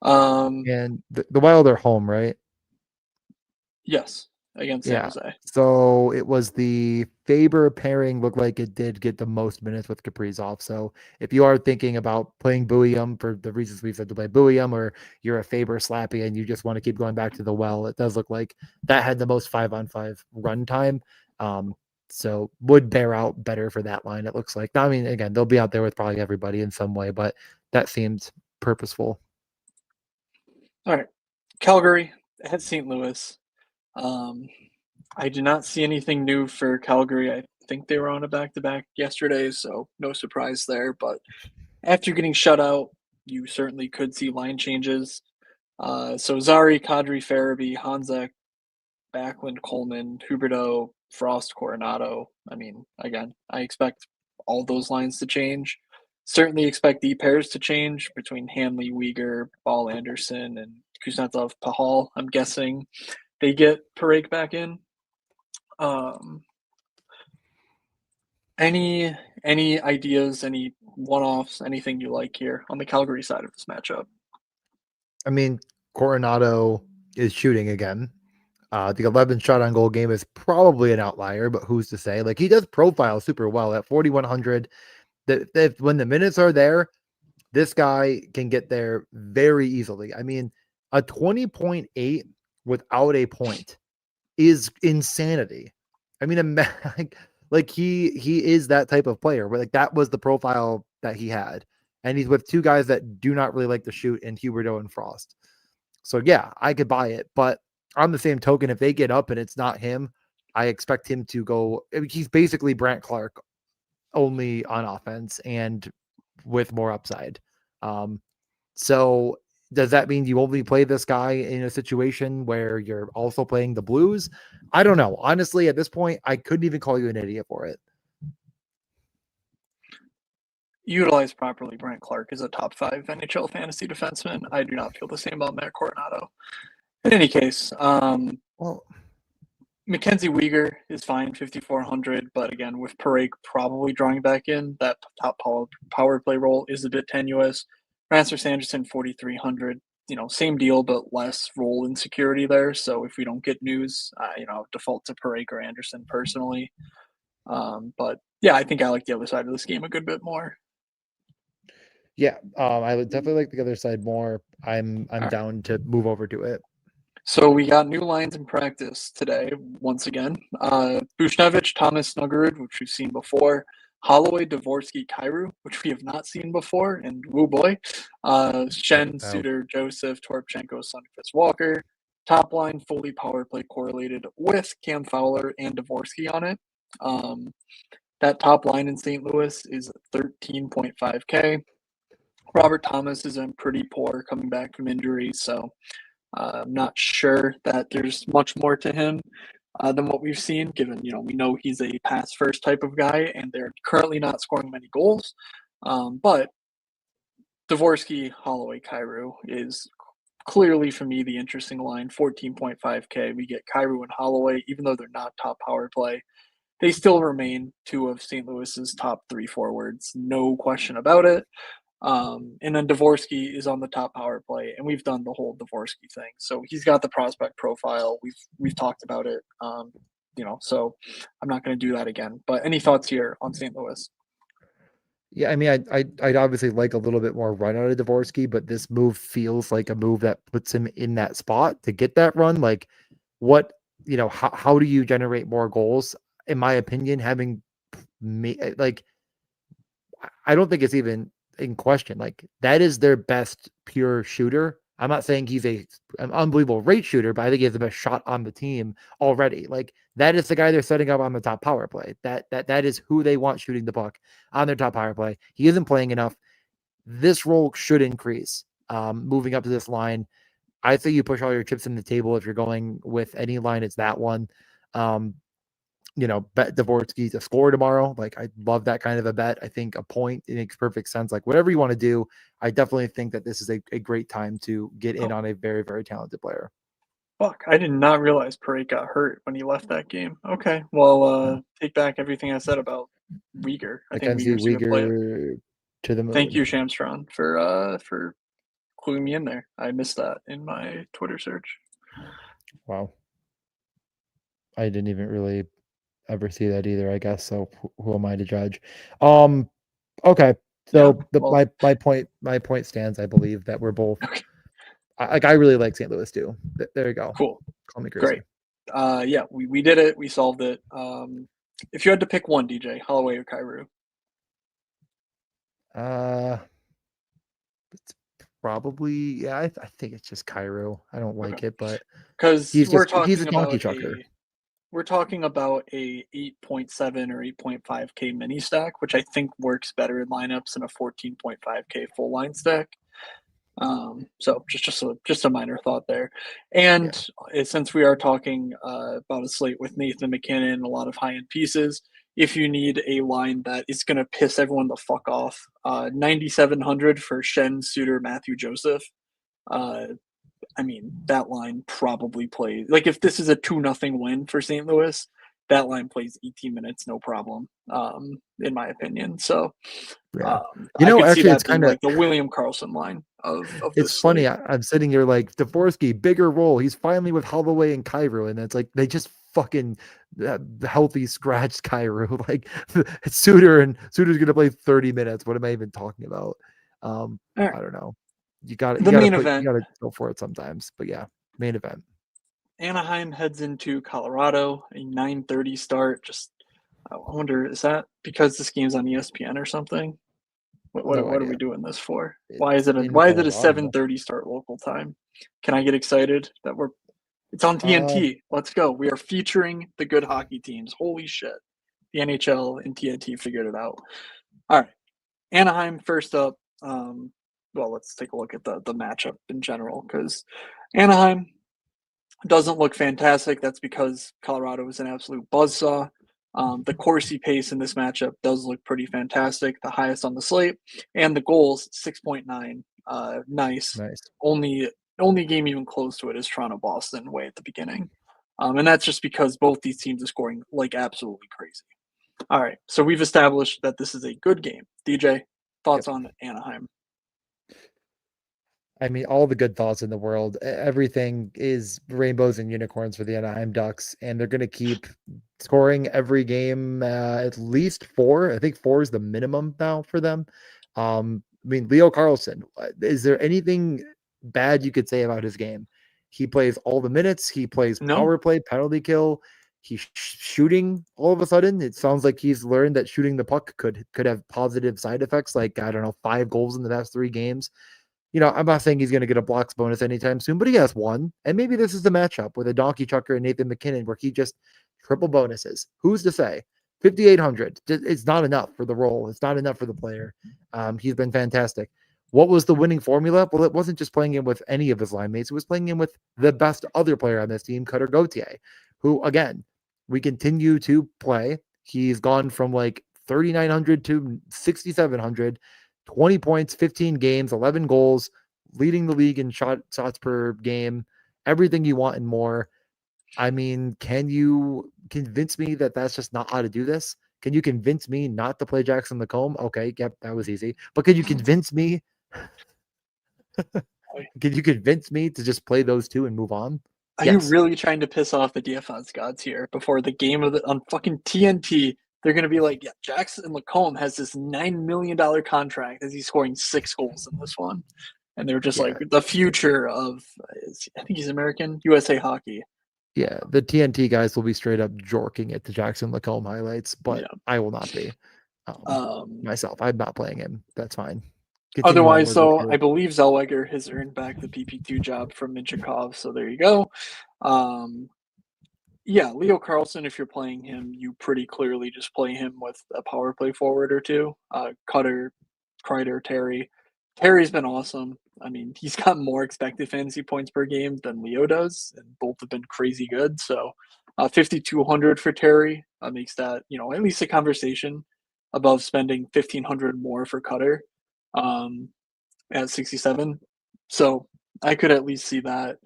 And the Wild are home, right? Yes, against San Jose. So it was the Faber pairing looked like it did get the most minutes with Kaprizov. So if you are thinking about playing Buium for the reasons we've said to play Buium, or you're a Faber slappy and you just want to keep going back to the well, it does look like that had the most 5-on-5 run time. So would bear out better for that line, it looks like. Now, I mean, again, they'll be out there with probably everybody in some way, but that seemed purposeful. All right. Calgary at St. Louis. I did not see anything new for Calgary. I think they were on a back-to-back yesterday, so no surprise there. But after getting shut out, you certainly could see line changes. So Zari, Kadri, Farabee, Hanzek, Backlund, Coleman, Huberdeau, Frost, Coronado. I mean, again, I expect all those lines to change. Certainly expect the pairs to change between Hanley, Uyghur, Ball Anderson, and Kuznetsov, Pahal. I'm guessing they get Parake back in. Um, any ideas, any one-offs, anything you like here on the Calgary side of this matchup? I mean, Coronado is shooting again. The 11 shot on goal game is probably an outlier, but who's to say? Like he does profile super well at 4,100. That when the minutes are there, this guy can get there very easily. I mean, a 20.8 without a point is insanity. I mean, like he is that type of player where like that was the profile that he had. And he's with two guys that do not really like to shoot in Huberdeau and Frost. So yeah, I could buy it. But on the same token, if they get up and it's not him, I expect him to go. I mean, he's basically Brant Clark only on offense and with more upside. Um, so does that mean you only play this guy in a situation where you're also playing the Blues? I don't know. Honestly, at this point, I couldn't even call you an idiot for it. Utilized properly, Brent Clark is a top 5 NHL fantasy defenseman. I do not feel the same about Matt Coronado. In any case, Well, Mackenzie Weegar is fine, 5,400, but again, with Parake probably drawing back in, that top power play role is a bit tenuous. Rasmus Anderson, 4,300. Same deal, but less role insecurity there. So if we don't get news, default to Parake or Anderson personally. But yeah, I think I like the other side of this game a good bit more. yeah, I would definitely like the other side more. I'm All right. down to move over to it. So we got new lines in practice today, once again. Bushnevich, Thomas, Snuggerud, which we've seen before. Holloway, Dvorsky, Kairu, which we have not seen before, and woo boy. Shen, No. Suter, Joseph, Torpchenko, Sundqvist, Walker. Top line, fully power play correlated with Cam Fowler and Dvorsky on it. That top line in St. Louis is 13.5K. Robert Thomas is in pretty poor coming back from injury, so I'm not sure that there's much more to him than what we've seen, given, we know he's a pass first type of guy and they're currently not scoring many goals. But Dvorsky, Holloway, Kairu is clearly for me the interesting line. 14.5K. We get Kairu and Holloway, even though they're not top power play. They still remain two of St. Louis's top 3 forwards, no question about it. And then Dvorsky is on the top power play, and we've done the whole Dvorsky thing. So he's got the prospect profile. We've talked about it. So I'm not going to do that again. But any thoughts here on St. Louis? Yeah, I mean, I'd obviously like a little bit more run out of Dvorsky, but this move feels like a move that puts him in that spot to get that run. Like, what how do you generate more goals? In my opinion, having me like, I don't think it's even in question. Like, that is their best pure shooter. I'm not saying he's an unbelievable rate shooter, but I think he has the best shot on the team already. Like, that is the guy they're setting up on the top power play. That is who they want shooting the puck on their top power play. He isn't playing enough. This role should increase. Moving up to this line, I think you push all your chips in the table. If you're going with any line, it's that one. Bet Dvorsky to score tomorrow. Like, I love that kind of a bet. I think a point, it makes perfect sense. Like, whatever you want to do, I definitely think that this is a great time to get in Oh, on a very, very talented player. fuck. I did not realize Parade got hurt when he left that game. Okay. Well, Yeah. take back everything I said about Uyghur. I think Mackenzie Uyghur's a good player. Weegar to the Thank moon. you, Shamstron, for cluing me in there. I missed that in my Twitter search. Wow. I didn't even really ever see that either, I guess. So who am I to judge? Okay. Yeah. So Well, my point stands. I believe that we're both okay. I really like St. Louis too. There you go. Cool. Call me crazy. Great. Yeah, we did it. We solved it. If you had to pick one, DJ, Holloway or Kairu? It's probably I think it's just Cairo. I don't Okay. like it, but Because he's we're a talking donkey about trucker. we're talking about a 8.7 or 8.5K mini stack, which I think works better in lineups than a 14.5K full line stack. So just a minor thought there. Yeah. And since we are talking about a slate with Nathan McKinnon and a lot of high end pieces, if you need a line that is going to piss everyone the fuck off, 9,700 for Shen, Suter, Matthew Joseph. Uh, I mean, that line probably plays like if this is a 2-0 win for St. Louis, that line plays 18 minutes, no problem, in my opinion. So Yeah. I could see Actually, it's that being kind of like the William Karlsson line of it's this funny. slate. I'm sitting here like Dvorsky, bigger role. He's finally with Holloway and Cairo, and it's like they just fucking healthy scratched Cairo. Like Suter's gonna play 30 minutes. What am I even talking about? All right. I don't know. You The gotta main you event, gotta go for it sometimes. But yeah, main event. Anaheim heads into Colorado, a 9:30 start. Just I wonder, is that because this game's on ESPN or something? No What are we idea. doing this for? It's in Why is it a Colorado. 7:30 start local time? Can I get excited that it's on Uh, TNT? Let's go. We are featuring the good hockey teams. Holy shit. The NHL and TNT figured it out. All right. Anaheim first up. Well, let's take a look at the matchup in general because Anaheim doesn't look fantastic. That's because Colorado is an absolute buzzsaw. The Corsi pace in this matchup does look pretty fantastic, the highest on the slate, and the goals 6.9. Nice. nice. Only game even close to it is Toronto Boston way at the beginning, and that's just because both these teams are scoring like absolutely crazy. All right, so we've established that this is a good game. DJ, thoughts Yep. on Anaheim? I mean, all the good thoughts in the world. Everything is rainbows and unicorns for the Anaheim Ducks, and they're going to keep scoring every game at least four. I think four is the minimum now for them. I mean, Leo Carlson, is there anything bad you could say about his game? He plays all the minutes. He plays No, power play, penalty kill. He's shooting all of a sudden. It sounds like he's learned that shooting the puck could have positive side effects, like I don't know, 5 goals in the past 3 games. I'm not saying he's going to get a blocks bonus anytime soon, but he has one. And maybe this is the matchup with a donkey chucker and Nathan McKinnon where he just triple bonuses. Who's to say? 5,800. It's not enough for the role. It's not enough for the player. He's been fantastic. What was the winning formula? Well, it wasn't just playing him with any of his line mates. It was playing him with the best other player on this team, Cutter Gauthier, who, again, we continue to play. He's gone from like 3,900 to 6,700. 20 points, 15 games, 11 goals, leading the league in shots per game, everything you want and more. I mean, can you convince me that that's just not how to do this? Can you convince me not to play Jackson Lacombe? Okay, yep, that was easy. But can you convince me? Can you convince me to just play those two and move on? are you Yes. really trying to piss off the DFS gods here before the game on fucking TNT? They're gonna be like, yeah, Jackson Lacombe has this $9 million contract as he's scoring 6 goals in this one, and they're just Yeah. like the future of. I think he's American USA hockey. Yeah. The TNT guys will be straight up jorking it to Jackson Lacombe highlights, but Yeah. I will not be. Um, Myself. I'm not playing him. That's fine. Continue Otherwise, onward with though, your I believe Zellweger has earned back the PP2 job from Minchikov, so there you go. Um, Yeah, Leo Carlson, if you're playing him, you pretty clearly just play him with a power play forward or two. Cutter, Kreider, Terry. Terry's been awesome. I mean, he's got more expected fantasy points per game than Leo does, and both have been crazy good. So, 5,200 for Terry makes that at least a conversation above spending 1,500 more for Cutter at 67. So I could at least see that.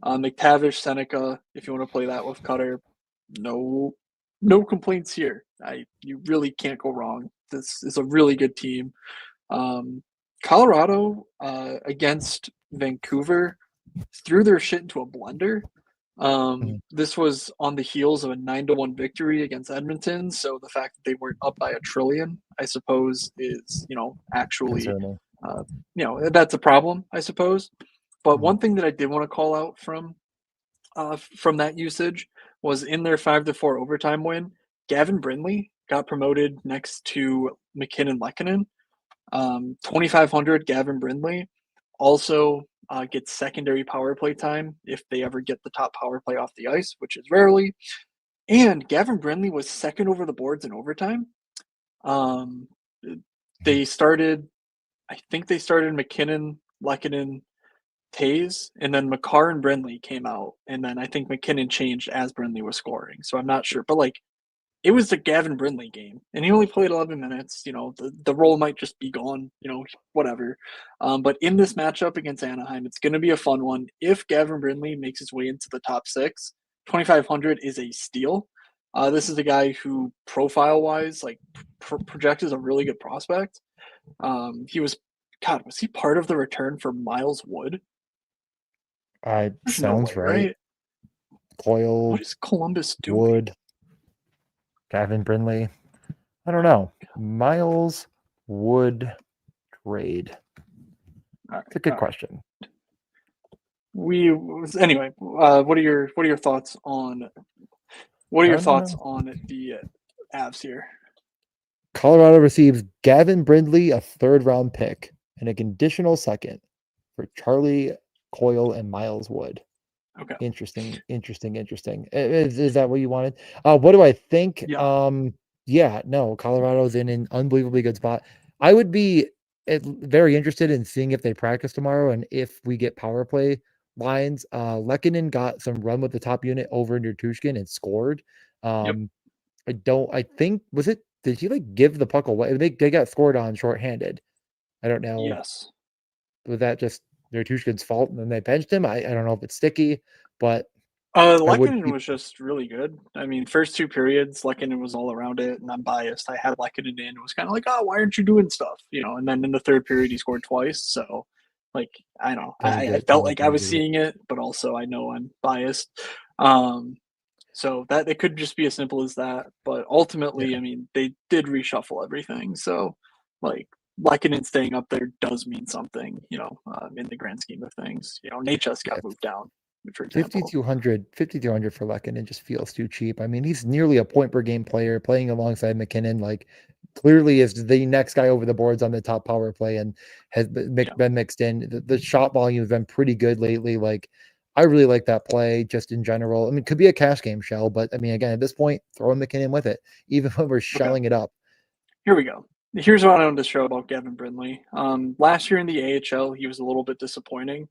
McTavish, Seneca, if you want to play that with Cutter, no, no complaints here. You really can't go wrong. This is a really good team. Um, Colorado against Vancouver threw their shit into a blender. Mhm. This was on the heels of a 9-1 victory against Edmonton. So the fact that they weren't up by a trillion, I suppose, is actually concerning. that's a problem, I suppose. But Mhm. one thing that I did want to call out from that usage was in their 5-4 overtime win. Gavin Brindley got promoted next to McKinnon Lehkonen. 2,500 Gavin Brindley also gets secondary power play time if they ever get the top power play off the ice, which is rarely. And Gavin Brindley was second over the boards in overtime. Um, they started, I think they started McKinnon, Lehkonen, Tays, and then Makar and Brindley came out, and then I think McKinnon changed as Brindley was scoring. So I'm not sure, but like it was the Gavin Brindley game, and he only played 11 minutes. The role might just be gone. Whatever. But in this matchup against Anaheim, it's going to be a fun one. If Gavin Brindley makes his way into the top six, 2,500 is a steal. This is a guy who, profile wise, like projects as a really good prospect. He was, God, was he part of the return for Miles Wood? There's no way, Sounds right. right? Coyle, What is Columbus doing? Wood, Gavin Brindley. I don't know. Miles Wood trade. It's a good question. Anyway. What are your thoughts on the Avs here? Colorado receives Gavin Brindley, a third-round pick, and a conditional second for Charlie Coyle and Miles Wood. Okay. Interesting. Is that what you wanted? What do I think? Yeah. No, Colorado's in an unbelievably good spot. I would be very interested in seeing if they practice tomorrow and if we get power play lines. Lehkonen got some run with the top unit over near Tushkin and scored. Yep. I think, did he like give the puck away? They got scored on shorthanded. I don't know. Yes. Was that just Tushkin's fault and then they benched him? I don't know if it's sticky, but Lehkonen was just really good. I mean, first two periods, Lehkonen was all around it, and I'm biased. I had Lehkonen in. It was kind of like, oh, why aren't you doing stuff? And then in the third period, he scored twice. So, like, I don't know. I felt like I was seeing it, but also I know I'm biased. So that it could just be as simple as that. But ultimately, I mean, they did reshuffle everything. So, like, Lehkonen staying up there does mean something, in the grand scheme of things. Nate just got moved down, for example. 5,200 for Lehkonen just feels too cheap. I mean, he's nearly a point per game player playing alongside McKinnon. Like, clearly is the next guy over the boards on the top power play and has been mixed in. The shot volume has been pretty good lately. Like, I really like that play just in general. I mean, it could be a cash game shell, but I mean, again, at this point, throw McKinnon with it, even when we're shelling it up. Here we go. Here's what I wanted to show about Gavin Brindley. Last year in the AHL, he was a little bit disappointing.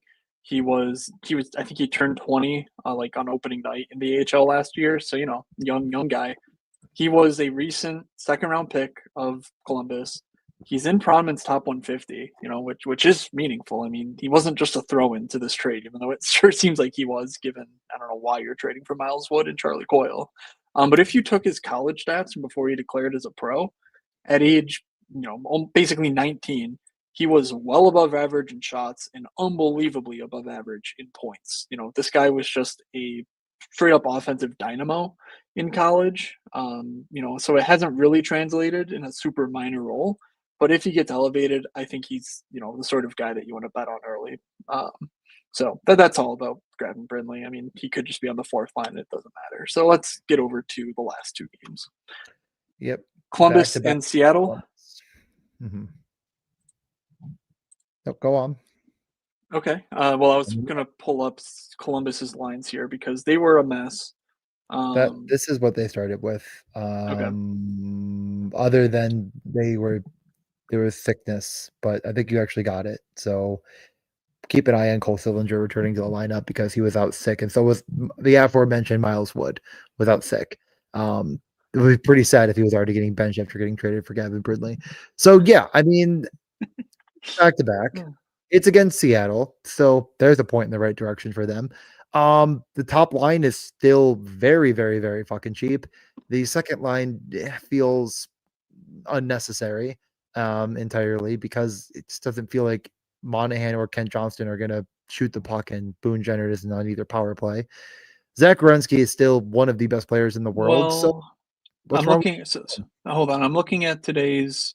I think he turned 20, like on opening night in the AHL last year. So, young guy. He was a recent second round pick of Columbus. He's in Pronman's top 150, which is meaningful. I mean, he wasn't just a throw in to this trade, even though it sure seems like he was, given I don't know why you're trading for Miles Wood and Charlie Coyle. But if you took his college stats from before he declared as a pro, at age, basically 19, he was well above average in shots and unbelievably above average in points. This guy was just a straight up offensive dynamo in college. So it hasn't really translated in a super minor role. But if he gets elevated, I think he's, the sort of guy that you want to bet on early. So that's all about Gavin Brindley. I mean, he could just be on the fourth line. It doesn't matter. So let's get over to the last two games. Yep. Columbus and Seattle. Mm-hmm. Oh, go on. Okay. Well, I was going to pull up Columbus's lines here because they were a mess. This is what they started with. Okay. Other than there was sickness, but I think you actually got it. So keep an eye on Cole Sillinger returning to the lineup because he was out sick, and so was the aforementioned Miles Wood was out sick. It would be pretty sad if he was already getting benched after getting traded for Gavin Brindley. So yeah, I mean, back to back, it's against Seattle, so there's a point in the right direction for them. The top line is still very, very, very fucking cheap. The second line feels unnecessary entirely because it just doesn't feel like Monahan or Kent Johnston are going to shoot the puck and Boone Jenner isn't on either power play. Zach Werenski is still one of the best players in the world. So what's wrong? Hold on. I'm looking at today's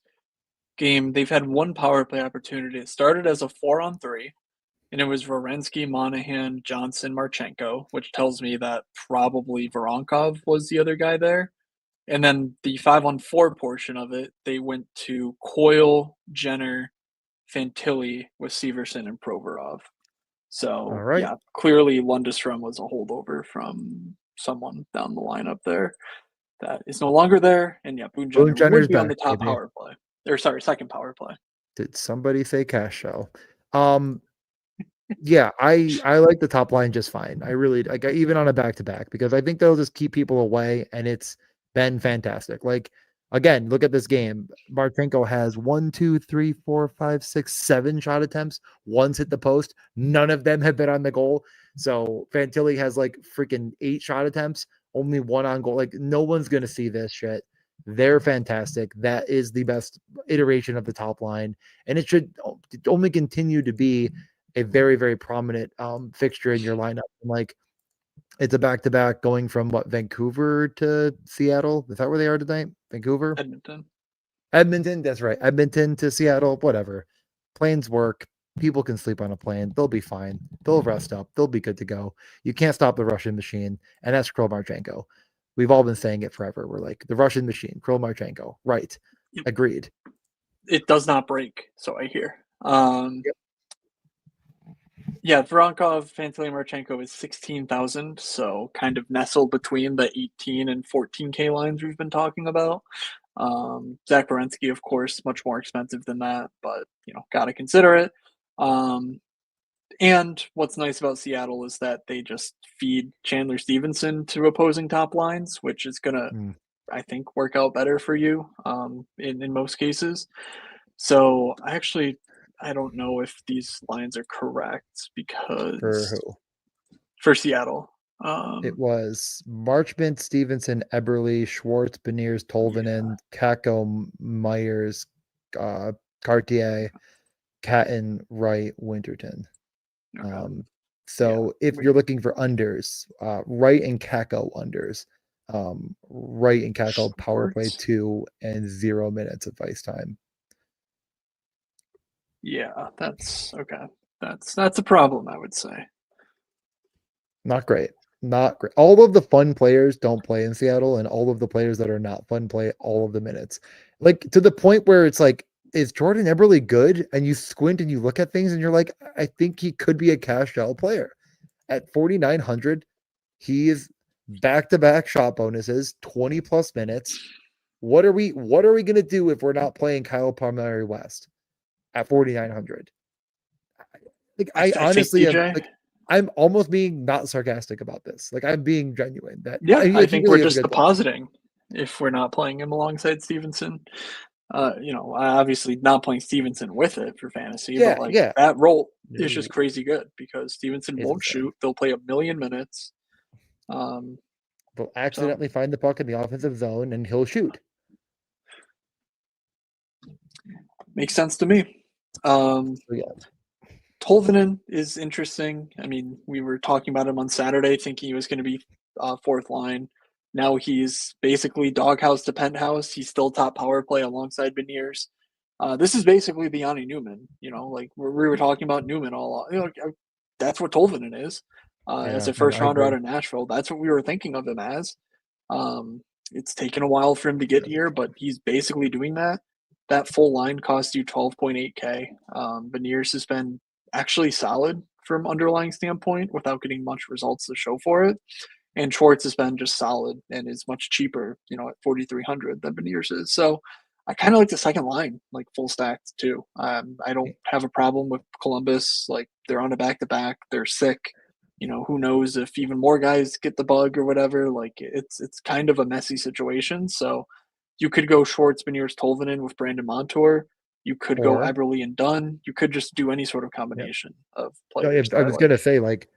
game. They've had one power play opportunity. It started as a 4-on-3, and it was Werenski, Monahan, Johnson, Marchenko, which tells me that probably Voronkov was the other guy there. And then the 5-on-4 portion of it, they went to Coyle, Jenner, Fantilli with Severson and Provorov. So, All right. yeah, clearly Lundestrom was a holdover from someone down the lineup there that is no longer there. And yeah, Boone Boone Jenner Jenner's would be on the back, top baby. power play. Or sorry, second power play. Did somebody say cash show? Yeah, I like the top line just fine. I really like even on a back to back because I think they'll just keep people away, and it's been fantastic. Like again, look at this game. Marchenko has 1, 2, 3, 4, 5, 6, 7 shot attempts. One's hit the post. None of them have been on the goal. So Fantilli has like freaking 8 shot attempts, only one on goal. Like no one's gonna see this shit. They're fantastic. That is the best iteration of the top line, and it should only continue to be a very, very prominent fixture in your lineup. And like it's a back to back going from what Vancouver to Seattle. Is that where they are tonight? Vancouver? Edmonton. Edmonton, that's right. Edmonton to Seattle, whatever. Planes work. People can sleep on a plane. They'll be fine. They'll rest up. They'll be good to go. You can't stop the Russian machine, and that's Kirill Marchenko. We've all been saying it forever. We're like the Russian machine, Kirill Marchenko. Right. Agreed. It does not break, so I hear. Yep. Yeah, Voronkov, Fantilli, Marchenko is 16,000, so kind of nestled between the 18 and 14K lines we've been talking about. Zach Werenski, of course, much more expensive than that, but got to consider it. And what's nice about Seattle is that they just feed Chandler Stevenson to opposing top lines, which is gonna, I think, work out better for you in most cases. So I don't know if these lines are correct For because who? for Seattle. It was Marchment, Stevenson, Eberle, Schwartz, Beniers, Tolvanen, Kako, Myers, Cartier, Catton, Wright, Winterton. Okay. So if you're looking for unders, Wright and Kako unders. Wright and Kako power play 2 and 0 minutes of ice time. Yeah, that's okay. That's a problem, I would say. Not great. Not great. All of the fun players don't play in Seattle, and all of the players that are not fun play all of the minutes. Like to the point where it's like, is Jordan Eberle good? And you squint and you look at things and you're like, I think he could be a cash out player. At 4,900, he is back-to-back shot bonuses, 20 plus minutes. What are we gonna do if we're not playing Kyle Palmieri West at 4,900? Like I honestly am like I'm almost being not sarcastic about this. Like I'm being genuine that I he think we're really is a just good player. depositing if we're not playing him alongside Stevenson. Obviously not playing Stevenson with it for fantasy, but like Yeah. that role is No, just crazy good because Stevenson it's won't insane. shoot. They'll play a million minutes. They'll So accidentally find the puck in the offensive zone and he'll shoot. makes sense to me. So yeah. Tolvanen is interesting. I mean, we were talking about him on Saturday, thinking he was going to be fourth line. Now he's basically doghouse to penthouse. He's still top power play alongside Beniers. This is basically the Yanni Newman. Like we were talking about Newman all. That's what Tolvanen is. As Yeah, a first I rounder out agree. of Nashville, that's what we were thinking of him as. It's taken a while for him to get here, but he's basically doing that. That full line cost you 12.8K. Beniers has been actually solid from underlying standpoint without getting much results to show for it. And Schwartz has been just solid and is much cheaper, at 4,300 than Beniers is. So I kind of like the second line, like full stacked too. I don't have a problem with Columbus. Like they're on a back to back. They're sick. Who knows if even more guys get the bug or whatever. Like it's kind of a messy situation. So you could go Schwartz, Beniers, Tolvanen with Brandon Montour. You could go Or Eberle and Dunn. You could just do any sort of yeah. combination of No, players that I I was like. gonna say like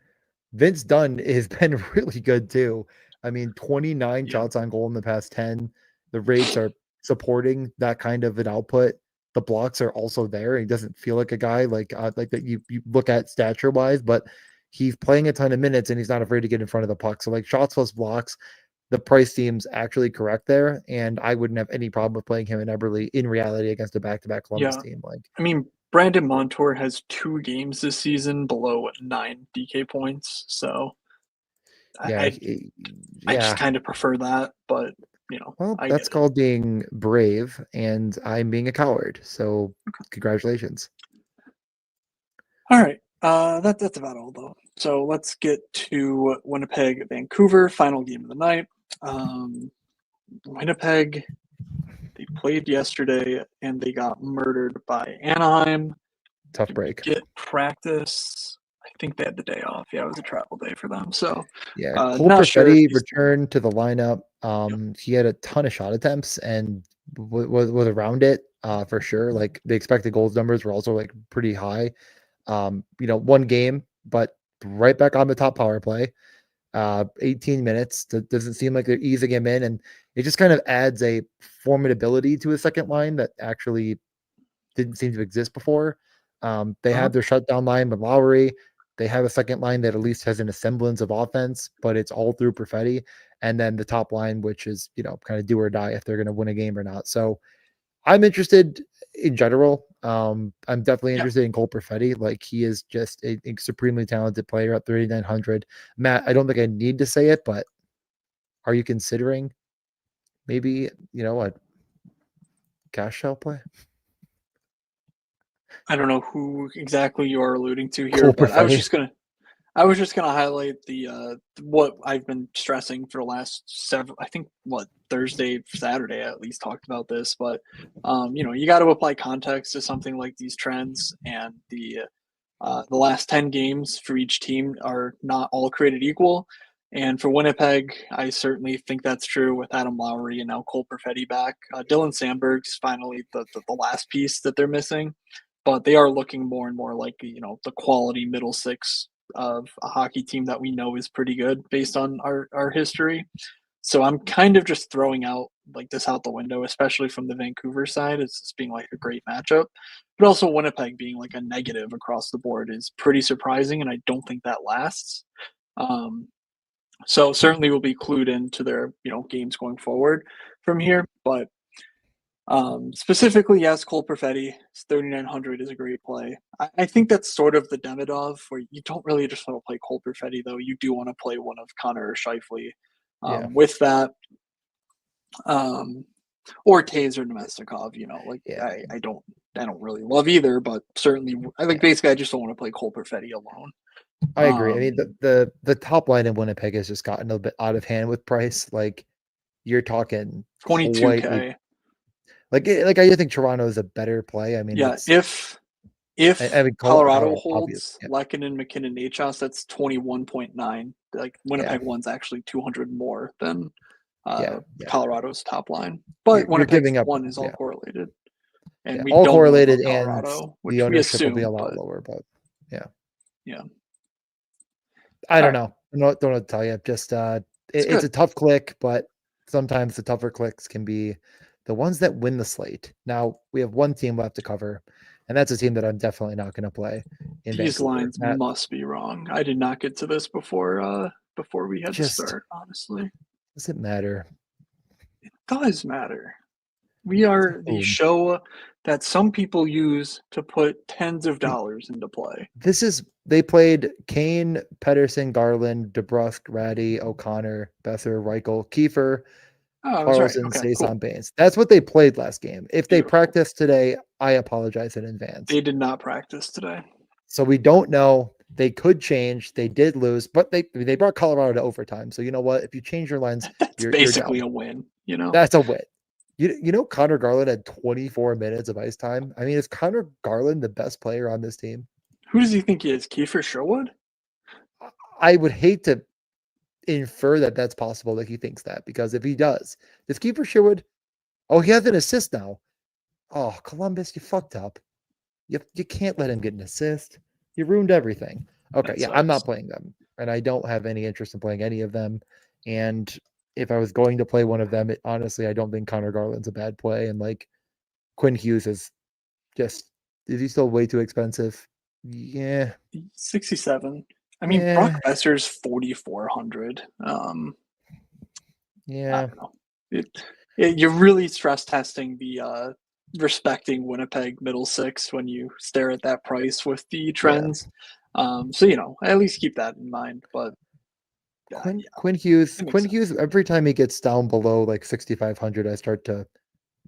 Vince Dunn has been really good too. I mean, 29 Yeah. shots on goal in the past 10. The rates are supporting that kind of an output. The blocks are also there. He doesn't feel like a guy like that you look at stature wise, but he's playing a ton of minutes and he's not afraid to get in front of the puck. So like shots plus blocks, the price seems actually correct there, and I wouldn't have any problem with playing him and Eberle in reality against a back-to-back Columbus Yeah. team. Like, I mean, Brandon Montour has 2 games this season below 9 DK points, so yeah, I just yeah. kind of prefer that, but Well, I get that's it. called being brave, and I'm being a coward. So, congratulations. All right. That's about all though. So let's get to Winnipeg, Vancouver, final game of the night. Winnipeg, they played yesterday and they got murdered by Anaheim. Tough Did we break. get practice? I think they had the day off. Yeah, it was a travel day for them. So Yeah, Cole not sure if Perfetti he's. returned to the lineup. Yep. He had a ton of shot attempts and was around it for sure. Like the expected goals numbers were also like pretty high. One game, but right back on the top power play. 18 minutes. Doesn't seem like they're easing him in, and it just kind of adds a formidability to a second line that actually didn't seem to exist before. They Uh-huh. have their shutdown line with Lowry. They have a second line that at least has an semblance of offense, but it's all through Perfetti. And then the top line, which is, kind of do or die if they're going to win a game or not. So I'm interested in general. I'm definitely Yeah. interested in Cole Perfetti. Like he is just a supremely talented player at 3,900. Matt, I don't think I need to say it, but are you considering maybe, a cash shell play? I don't know who exactly you are alluding to here, Cole but Perfetti. I was just gonna highlight the what I've been stressing for the last several. I think what Thursday, Saturday at least talked about this, but you got to apply context to something like these trends, and the last 10 games for each team are not all created equal. And for Winnipeg, I certainly think that's true with Adam Lowry and now Cole Perfetti back. Dylan Sandberg's finally the last piece that they're missing, but they are looking more and more like the quality middle six of a hockey team that we know is pretty good based on our history. So I'm kind of just throwing out like this out the window, especially from the Vancouver side. It's just being like a great matchup. But also Winnipeg being like a negative across the board is pretty surprising, and I don't think that lasts. Um, so certainly we'll be clued into their games going forward from here. But specifically, yes, Cole Perfetti, 3,900 is a great play. I think that's sort of the Demidov where you don't really just want to play Cole Perfetti, though. You do want to play one of Connor or Scheifele Yeah. with that. Um, or Taser Nemestikov, like Yeah. I don't really love either, but certainly I think Yeah. basically I just don't want to play Cole Perfetti alone. I agree. I mean, Um, the top line in Winnipeg has just gotten a bit out of hand with price. Like you're talking quite 22K. like I think Toronto is a better play. I mean, Yeah, it's I if mean Colorado Colorado obvious. holds Yeah. Lehkonen, McKinnon, Nachos, that's 21.9. Like Yeah. Winnipeg one's actually 200 more than Yeah. Yeah. Colorado's top line. But You're Winnipeg's giving up. one is all Yeah. correlated. Yeah. And we All don't know correlated about and Colorado, the which we ownership will be a assume, lot but lower, but yeah. yeah. I All don't right. know. Don't know what to tell you. Just It's it's a good. tough click, but sometimes the tougher clicks can be the ones that win the slate. Now we have one team left to cover, and that's a team that I'm definitely not going to play in These Vancouver. lines That must be wrong. I did not get to this before we had to just start, honestly. doesn't matter. Does matter. We are the Boom. show that some people use to put tens of dollars into play. They played Kane, Pedersen, Garland, DeBrusque, Ratty, O'Connor, Besser, Reichel, Kiefer, Oh, I was right. Carlson, Okay, Saison, cool. Baines. That's what they played last game. If they Beautiful. practice today, I apologize in advance. They did not practice today. So we don't know. They could change. They did lose, but they brought Colorado to overtime. So you know what? If you change your lines, That's you're basically dumb. a win. That's a win. Connor Garland had 24 minutes of ice time. I mean, is Connor Garland the best player on this team? Who does he think he is? Kiefer Sherwood? I would hate to infer that that's possible that he thinks that because if he does Kiefer Sherwood? Oh, he has an assist now. Oh, Columbus, you fucked up. You can't let him get an assist. You ruined everything. Okay, That yeah, I'm sucks. not playing them, and I don't have any interest in playing any of them. And if I was going to play one of them, honestly, I don't think Connor Garland's a bad play. And like Quinn Hughes is he still way too expensive? Yeah, 67. I mean, Brock yeah, Besser's 4,400. I yeah, don't know. You're really stress testing the respecting Winnipeg middle six when you stare at that price with the yeah. trends. So at least keep that in mind. But Quinn yeah, Quinn Hughes it makes Quinn sense. Hughes. Every time he gets down below like 6,500, I start to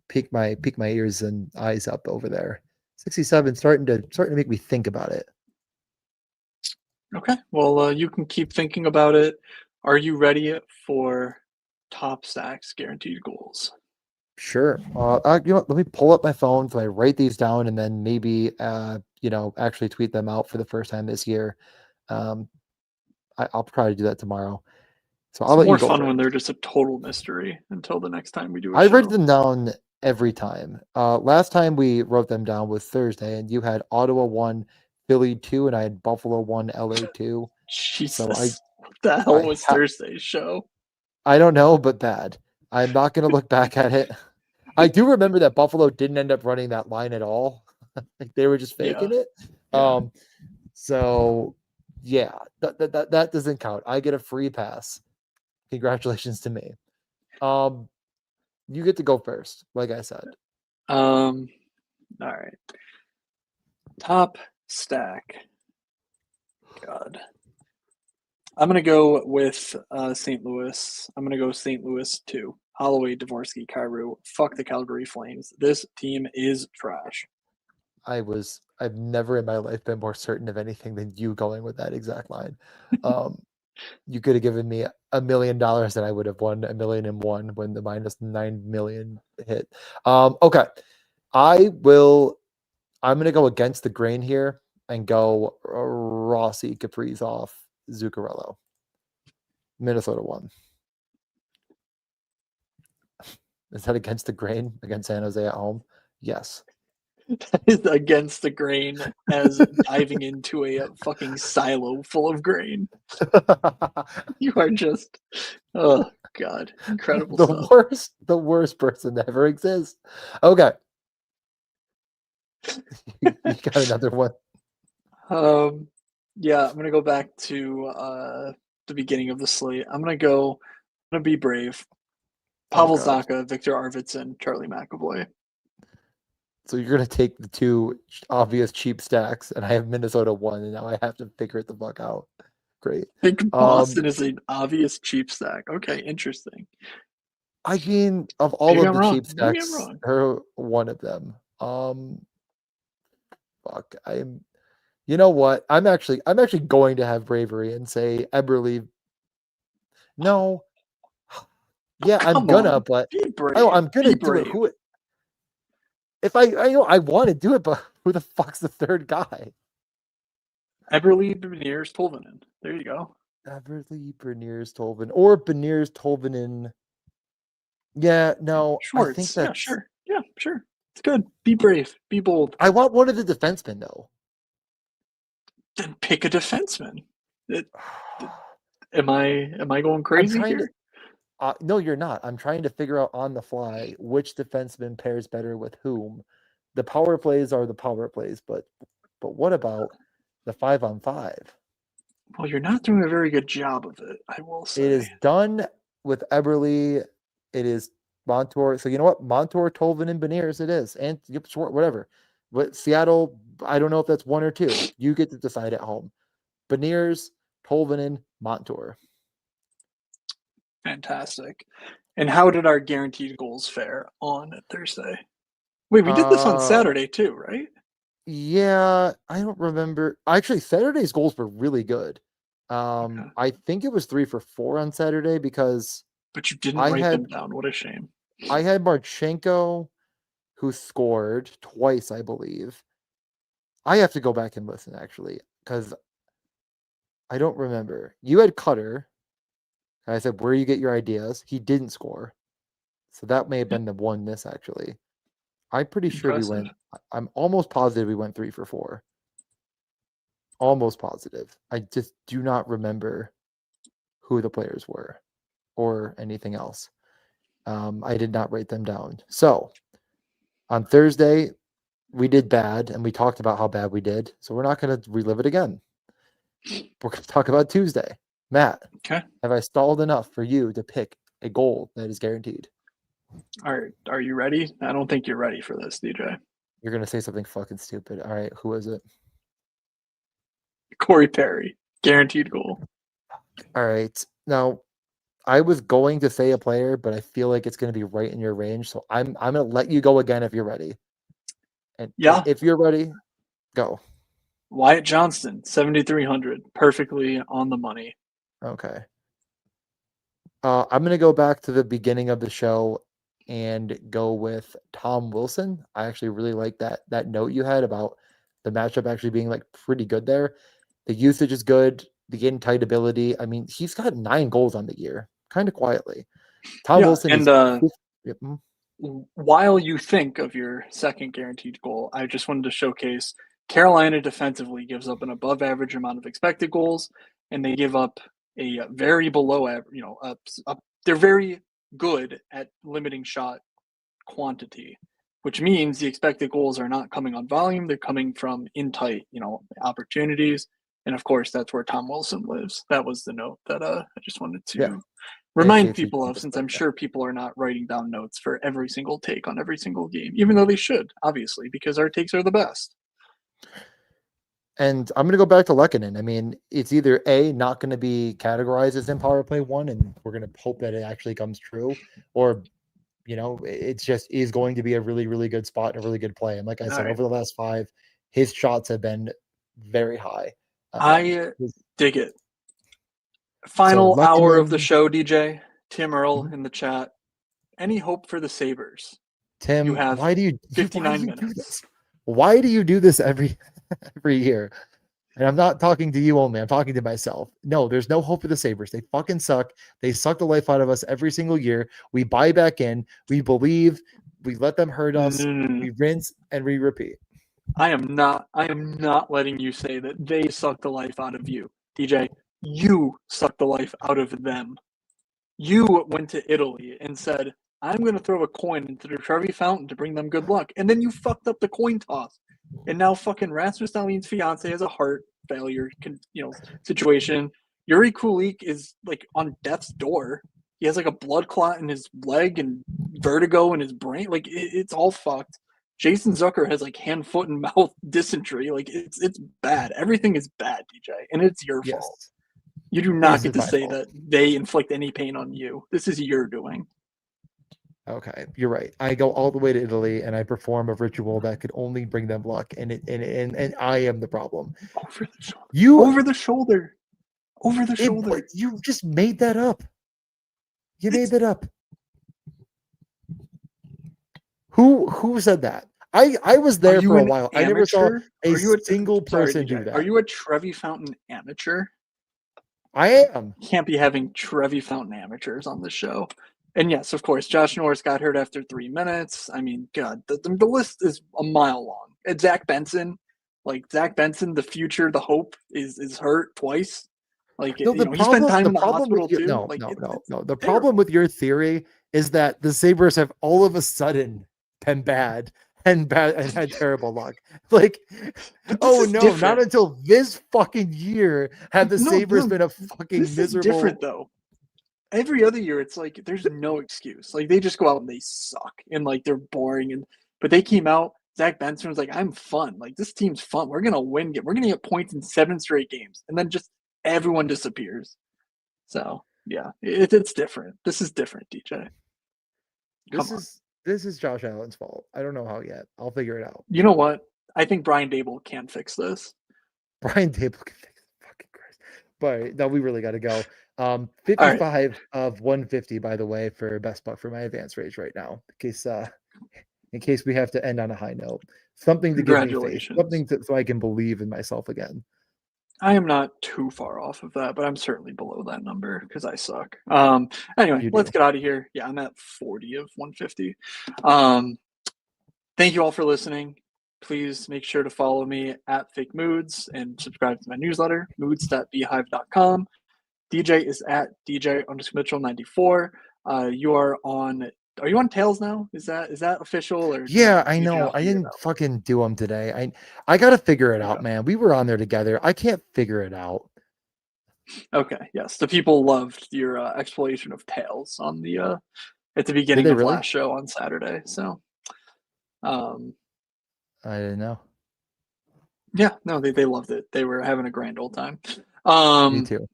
peek my ears and eyes up over there. 67 starting to make me think about it. Okay. Well, you can keep thinking about it. Are you ready for top stacks guaranteed goals? Sure. Let me pull up my phone so I write these down and then maybe, actually tweet them out for the first time this year. Um, I'll probably do that tomorrow. So I'll It's let you more go fun when first. they're just a total mystery until the next time we do a I write show. them down every time. Last time we wrote them down was Thursday, and you had Ottawa 1, Philly 2, and I had Buffalo 1, LA 2. So Jesus. What the hell I was ha- Thursday's show? I don't know, but bad. I'm not going to look back at it. I do remember that Buffalo didn't end up running that line at all. Like they were just Yeah. faking it. Yeah. Um, so yeah, that doesn't count. I get a free pass. Congratulations to me. Um, you get to go first, like I said. All right. Top stack. God. I'm gonna go with St. Louis. I'm gonna go St. Louis 2. Holloway, Dvorsky, Kyrou. Fuck the Calgary Flames. This team is trash. I've never in my life been more certain of anything than you going with that exact line. Um, you could have given me $1 million and I would have won 1,000,001 when the -9 million hit. Okay. I'm gonna go against the grain here and go Rossi Kaprizov Zuccarello. Minnesota won. Is that against the grain against San Jose at home? Yes. That is against the grain as diving into a fucking silo full of grain. You are just, oh God, incredible stuff. The worst person to ever exist. Okay. You got another one. Um, yeah, I'm gonna go back to the beginning of the slate. I'm gonna be brave. Oh Pavel god. Zacha, Victor Arvidsson, Charlie McAvoy. So you're gonna take the two obvious cheap stacks, and I have Minnesota one, and now I have to figure it the fuck out. Great. I think Um, Boston is an obvious cheap stack. Okay, interesting. I mean, of all Maybe of I'm the wrong. cheap Maybe I'm stacks, wrong. her one of them. Fuck. You know what? I'm actually going to have bravery and say Eberly. No, yeah, I'm Come gonna, on, but be I'm brave. gonna Be do it. brave. Who if I know I want to do it, but who the fuck's the third guy? Eberly Beniers Tolvanen. There you go. Everly Beniers Tolvin or Beniers Tolvanen. Yeah, no, I think Schwartz. Yeah, that's. sure. Yeah, sure. It's good. Be brave. Be bold. I want one of the defensemen though. Then pick a defenseman. It, am I going I'm crazy trying to. here? No, you're not. I'm trying to figure out on the fly which defenseman pairs better with whom. The power plays are the power plays, but what about the 5-on-5? Well, you're not doing a very good job of it, I will It say. is done with Eberly. It is Montour. So you know what? Montour, Tolvin, and Beniers it is. And yep, sure, whatever. But Seattle, I don't know if that's one or two. You get to decide at home. Beniers, Tolvanen, Montour. Fantastic. And how did our guaranteed goals fare on Thursday? Wait, we did this on Uh Saturday too, right? yeah, I don't remember. Actually, Saturday's goals were really good. Okay. I think it was 3 for 4 on Saturday because But you didn't I write them had down. What a shame. I had Marchenko who scored twice, I believe. I have to go back and listen actually because I don't remember. You had Cutter. I said, where you get your ideas. He didn't score. So that may have Yeah, been the one miss, actually. I'm pretty sure we impressive. went, I'm almost positive we went 3 for 4. Almost positive. I just do not remember who the players were or anything else. I did not write them down. So on Thursday, we did bad and we talked about how bad we did. So we're not going to relive it again. We're going to talk about Tuesday. Matt, Okay. have I stalled enough for you to pick a goal that is guaranteed? Are you ready? I don't think you're ready for this, DJ. You're going to say something fucking stupid. All right. Who is it? Corey Perry, guaranteed goal. All right. Now, I was going to say a player, but I feel like it's going to be right in your range. So I'm going to let you go again if you're ready. And Yeah. if you're ready, go. Wyatt Johnston, 7,300, perfectly on the money. Okay. I'm going to go back to the beginning of the show and go with Tom Wilson. I actually really like that note you had about the matchup actually being like pretty good there. The usage is good. The in tight ability. I mean, he's got 9 goals on the year, kind of quietly. Tom Yeah, Wilson and is. Yep. while you think of your second guaranteed goal, I just wanted to showcase Carolina defensively gives up an above average amount of expected goals, and they give up a very below average, they're very good at limiting shot quantity, which means the expected goals are not coming on volume, they're coming from in tight, opportunities. And of course, that's where Tom Wilson lives. That was the note that I just wanted Yeah. to In remind case you people of, missed since that, I'm yeah. sure people are not writing down notes for every single take on every single game, even though they should, obviously, because our takes are the best. And I'm going to go back to Lekanen. I mean, it's either A, not going to be categorized as in power play 1, and we're going to hope that it actually comes true, or, it's just is going to be a really, really good spot and a really good play. And like I All said, right. over the last 5, his shots have been very high. I dig it. So Final hour of the Lekanen, show, DJ. Tim Earl mhm. in the chat. Any hope for the Sabres? You Tim, have why do you 59 do minutes. this? Why do you do this every year? And I'm not talking to you only. I'm talking to myself. No, there's no hope for the Sabres. They fucking suck. They suck the life out of us every single year. We buy back in. We believe. We let them hurt us. Mm, We rinse and we repeat. I am not letting you say that they suck the life out of you. DJ, you suck the life out of them. You went to Italy and said, I'm going to throw a coin into the Trevi Fountain to bring them good luck. And then you fucked up the coin toss. And now fucking Rasmus Dahlin's fiance has a heart failure, situation. Yuri Kulik is like on death's door. He has like a blood clot in his leg and vertigo in his brain. Like it's all fucked. Jason Zucker has like hand, foot, and mouth dysentery. Like it's bad. Everything is bad, DJ, and it's your fault. Yes, You do not this get is to my say fault. that they inflict any pain on you. This is your doing. Okay, you're right. I go all the way to Italy and I perform a ritual that could only bring them luck, and I am the problem. Over the shoulder. You, Over the shoulder. Over the but shoulder. you just made that up. You made It's, that up. Who said that? I was are there you for a an while. I never saw amateur? a Are you a single sorry, person do DJ? Are that. you a Trevi Fountain amateur? I am. Can't be having Trevi Fountain amateurs on the show. And yes, of course, Josh Norris got hurt after 3 minutes. I mean, God, the list is a mile long. And Zach Benson, the future, the hope is hurt twice. Like No, he spent time the in the problem with hospital your too. no, Like no, no, it's no. The problem terrible. with your theory is that the Sabres have all of a sudden been bad and had terrible luck. Like, But this oh is no, not different. until this fucking year have the No, Sabres no, been a fucking this is different miserable. though. Every other year, it's like there's no excuse. Like they just go out and they suck and like they're boring. But they came out. Zach Benson was like, "I'm fun. Like this team's fun. We're gonna win. We're gonna get points in 7 straight games." And then just everyone disappears. So yeah, it's different. This is different, DJ. Come This on. is this is Josh Allen's fault. I don't know how yet. I'll figure it out. You know what? I think Brian Dable can fix this. Brian Dable can fix it. Fucking Christ. But no, we really got to go. All right. 55 of 150, by the way, for best buck for my advanced rage right now. In case we have to end on a high note. Something to give me faith. Congratulations. Something so I can believe in myself again. I am not too far off of that, but I'm certainly below that number because I suck. Anyway, You let's do. get out of here. Yeah, I'm at 40 of 150. Um, thank you all for listening. Please make sure to follow me at Fake Moods and subscribe to my newsletter, moods.beehive.com. DJ is at DJ Mitchell 94. You are you on Tails now? Is that official or Yeah, no? I You do know. not I figure it didn't out. fucking do them today. I gotta figure it out, Okay. man. We were on there together. I can't figure it out. Okay. Yes. The people loved your explanation of Tails on the at the Did beginning they of really? last show on Saturday. So, um, I didn't know. yeah, no, they loved it. They were having a grand old time. Me Um, too.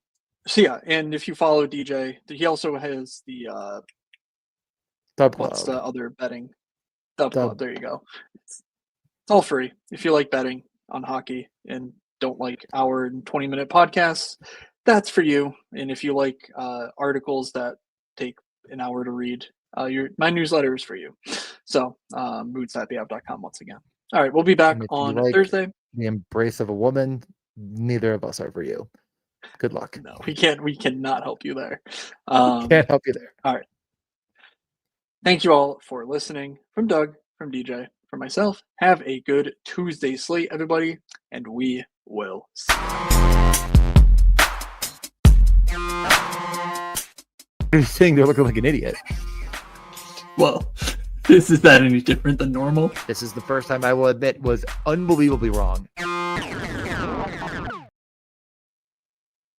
so yeah, and if you follow DJ, he also has the Dub what's Club. the other betting Dub Club. Dub. There you go. It's all free if you like betting on hockey and don't like hour and 20-minute podcasts, that's for you. And if you like articles that take an hour to read, my newsletter is for you. So moods.theapp.com once again. All right, we'll be back And if you on like Thursday. the embrace of a woman, neither of us are for you. Good luck. No, we cannot help you there. Can't help you there. All right. Thank you all for listening. From Doug, from DJ, from myself, have a good Tuesday slate, everybody, and we will see you. You're sitting there looking like an idiot. Well, is that any different than normal? This is the first time I will admit was unbelievably wrong.